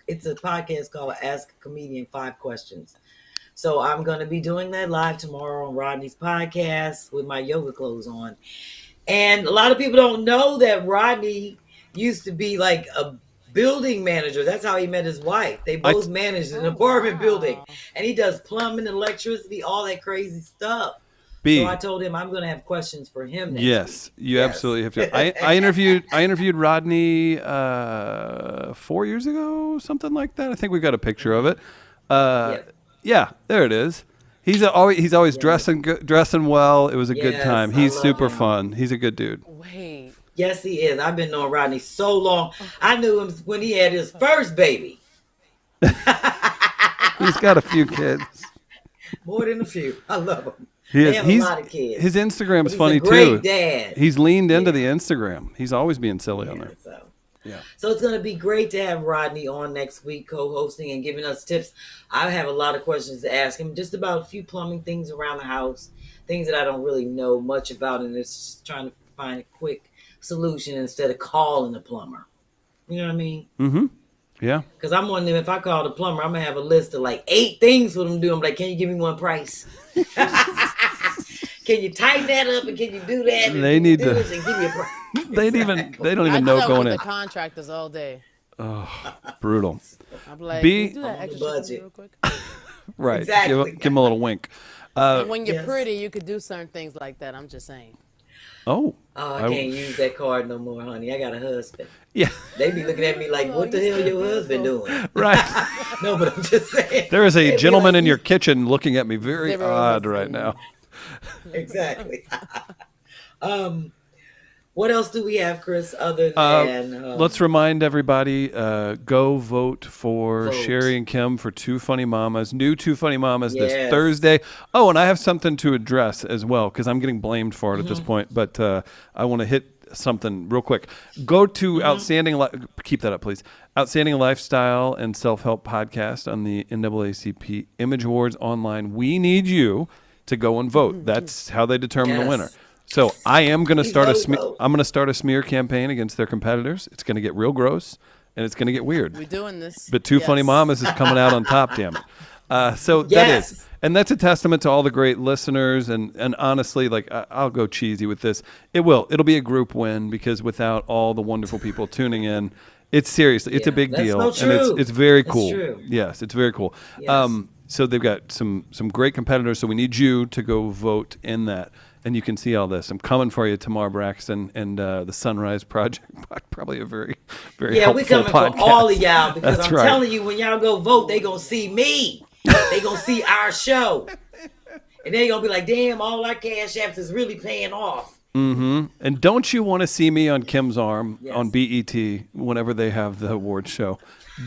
podcast called Ask a Comedian 5 Questions. So I'm going to be doing that live tomorrow on Rodney's podcast with my yoga clothes on. And a lot of people don't know that Rodney used to be like a building manager. That's how he met his wife. They both managed an apartment building. And he does plumbing, electricity, all that crazy stuff. So I told him I'm going to have questions for him next week. You absolutely have to. I interviewed Rodney 4 years ago, something like that. I think we got a picture of it. Yeah, there it is. He's always dressing well. It was a good time. He's super fun. He's a good dude. Wait. Yes, he is. I've been knowing Rodney so long. I knew him when he had his first baby. He's got a few kids. More than a few. I love him. They have a lot of kids. His Instagram's funny too. He's a great dad. He's leaned into the Instagram. He's always being silly on there. So it's going to be great to have Rodney on next week co-hosting and giving us tips. I have a lot of questions to ask him just about a few plumbing things around the house, things that I don't really know much about, and it's just trying to find a quick solution instead of calling the plumber. You know what I mean? Mm-hmm. Yeah. Because I'm wondering if I call the plumber, I'm going to have a list of like 8 things for them to do. I'm like, can you give me one price? Can you tighten that up and can you do that? They need to. And give me a price. They don't even know going in. The contractors all day. Oh, brutal. I'm like, B, can you do that extra budget. real quick? Right. Exactly. Give him a little wink. And when you're Yes. pretty, you could do certain things like that. I'm just saying. Oh. Oh, I can't use that card no more, honey. I got a husband. Yeah. They be looking at me like, what the hell your husband doing? Right. No, but I'm just saying. There is They a be gentleman like, in your kitchen looking at me very Zero odd listening. right now. Exactly. What else do we have, Chris, other than... Let's remind everybody, go vote for Vote. Sherri and Kim for Two Funny Mamas. New Two Funny Mamas this Yes. Thursday. Oh, and I have something to address as well because I'm getting blamed for it at this point. But I want to hit something real quick. Go to keep that up, please. Outstanding Lifestyle and Self-Help Podcast on the NAACP Image Awards online. We need you to go and vote. That's how they determine the Yes. winner. So I am going to start vote. I'm going to start a smear campaign against their competitors. It's going to get real gross and it's going to get weird. We're doing this. But Two Funny Yes. Mamas is coming out on top, damn it. So that Yes. is, and that's a testament to all the great listeners. And honestly, like I'll go cheesy with this. It'll be a group win because without all the wonderful people tuning in, it's seriously, it's a big that's deal, so and true. it's very That's cool. true. Yes, it's very cool. Yes. So they've got some great competitors. So we need you to go vote in that. And you can see all this. I'm coming for you tomorrow, Braxton, and the Sunrise Project. Probably a very, very Yeah, we helpful coming podcast. for all of y'all because That's I'm right. telling you, when y'all go vote, they gonna see me. They gonna see our show, and they gonna be like, "Damn, all our cash apps is really paying off." Mm-hmm. And don't you want to see me on Kim's arm Yes. on BET whenever they have the award show?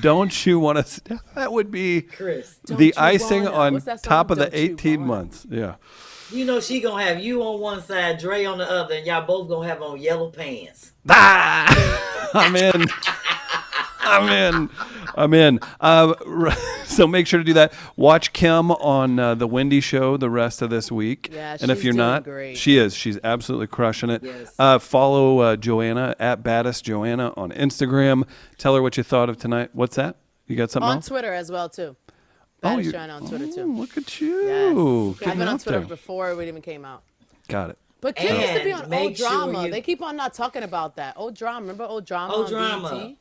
Don't you want to? That would be Chris, Don't the you icing wanna? on What's that song? top of the Don't you 18 wanna? months. Yeah. you know she gonna have you on one side, Dre on the other, and y'all both gonna have on yellow pants. Ah! I'm in. I'm in. So make sure to do that. Watch Kim on the Wendy Show the rest of this week. Yeah, and if she's you're doing not, great. she is. She's absolutely crushing it. Yes. Follow Joanna at Baddest Joanna on Instagram. Tell her what you thought of tonight. What's that? You got something On else? Twitter as well, too. Oh, Baddest you- Joanna on Twitter, Oh, too. look at you. Yes. I've Getting been on out Twitter there. before it even came out. Got it. But Kim used to be And on make Old sure Drama. you- They keep on not talking about that. Old Drama. Remember Old Drama Old on Drama. BET?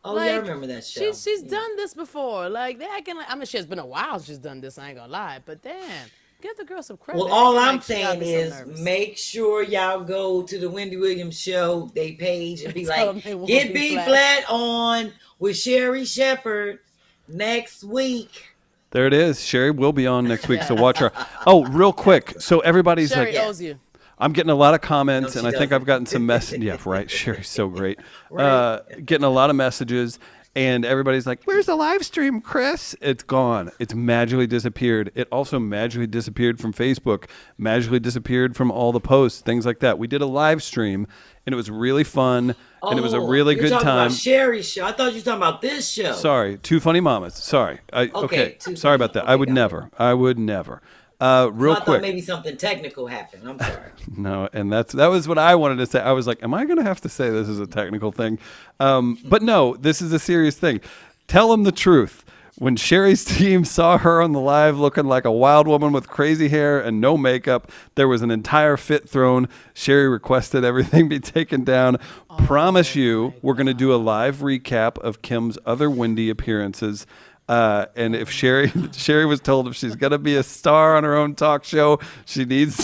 Oh yeah, I remember that show. She's done this before. Like, they acting like, I mean, she's been a while since she's done this, I ain't gonna lie. But damn, give the girl some credit. Well, They all acting I'm like she gotta saying be so is nervous. make sure y'all go to the Wendy Williams show, they page, and be Tell like, them they want get B-Phlat. B-Phlat on with Sherri Shepherd next week. There it is. Sherri will be on next week, so watch her. Oh, real quick. So everybody's Sherri like, owes you. I'm getting a lot of comments, No, and she I think doesn't. I've gotten some messages. Yeah, right. Sherri's so great. Right. Getting a lot of messages, and everybody's like, "Where's the live stream, Chris?" It's gone. It's magically disappeared. It also magically disappeared from Facebook, magically disappeared from all the posts, things like that. We did a live stream, and it was really fun, and it was a really you're good talking time. About Sherri's show. I thought you were talking about this show. Sorry, Two Funny Mamas. Sorry. Okay. Two Sorry Funny- about that. okay, I would got it. never. I would never. Real I thought quick. maybe something technical happened. I'm sorry. No, and that was what I wanted to say. I was like, am I going to have to say this is a technical thing? But no, this is a serious thing. Tell them the truth. When Sherri's team saw her on the live looking like a wild woman with crazy hair and no makeup, there was an entire fit thrown. Sherri requested everything be taken down. Promise you, we're going to do a live recap of Kim's other Wendy appearances. And if Sherri was told if she's going to be a star on her own talk show, she needs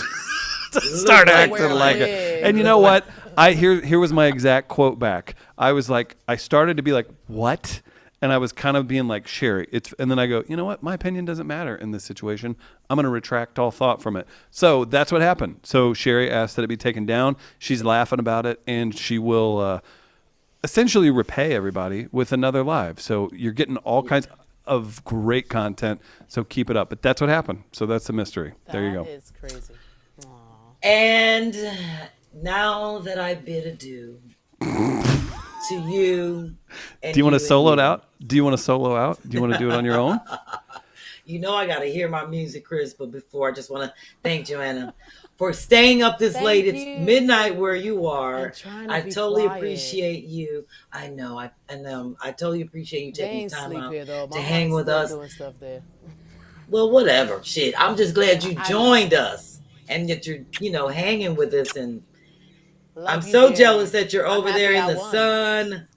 to start like acting wear a like it. wig. And you know what? Here was my exact quote back. I was like, I started to be like, what? And I was kind of being like, Sherri, and then I go, you know what? My opinion doesn't matter in this situation. I'm going to retract all thought from it. So that's what happened. So Sherri asked that it be taken down. She's laughing about it, and she will essentially repay everybody with another live. So you're getting all kinds of great content. So keep it up. But that's what happened. So that's the mystery. There you go. That is crazy. Aw. And now that I bid adieu to you. And Do you want to and solo it you. out? Do you want to solo out? Do you want to do it on your own? You know I got to hear my music, Chris, but before I just want to thank Joanna for staying up this Thank late. you. It's midnight where you are. And trying to I be totally quiet. appreciate you. I know. I totally appreciate you They taking ain't time sleep out here, though. to My hang mom's with still us. doing stuff there. Well, whatever. Shit. I'm just glad you I- joined us and that you're, hanging with us. And Love I'm you, so dear. jealous that you're I'm over happy there in I the won. sun.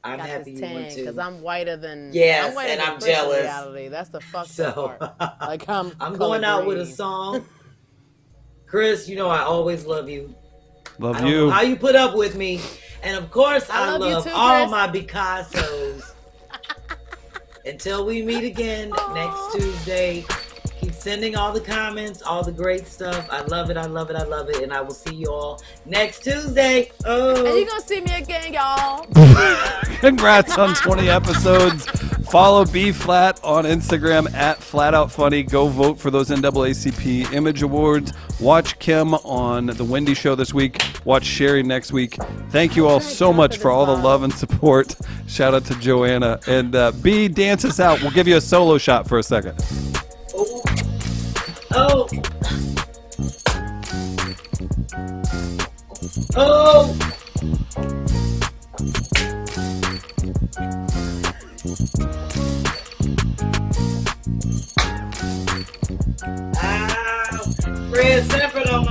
I'm got happy this you won tan too. because I'm whiter than. Yes, I'm whiter and than I'm Chris in jealous. reality. That's the fucked So up part. Like I'm going out with a green. song. Chris, you know I always love you. Love I don't you. know how you put up with me. And of course, I love you love too, all Chris. my B-Cassos. Until we meet again next Tuesday, keep sending all the comments, all the great stuff. I love it. I love it. I love it. And I will see you all next Tuesday. Oh. And you're going to see me again, y'all. Congrats on 20 episodes. Follow B-Phlat on Instagram at FlatOutFunny. Go vote for those NAACP Image Awards. Watch Kim on The Wendy Show this week. Watch Sherri next week. Thank you all so much for all the love and support. Shout out to Joanna. And B, dance us out. We'll give you a solo shot for a second. Oh. Oh. Red Zephyr on my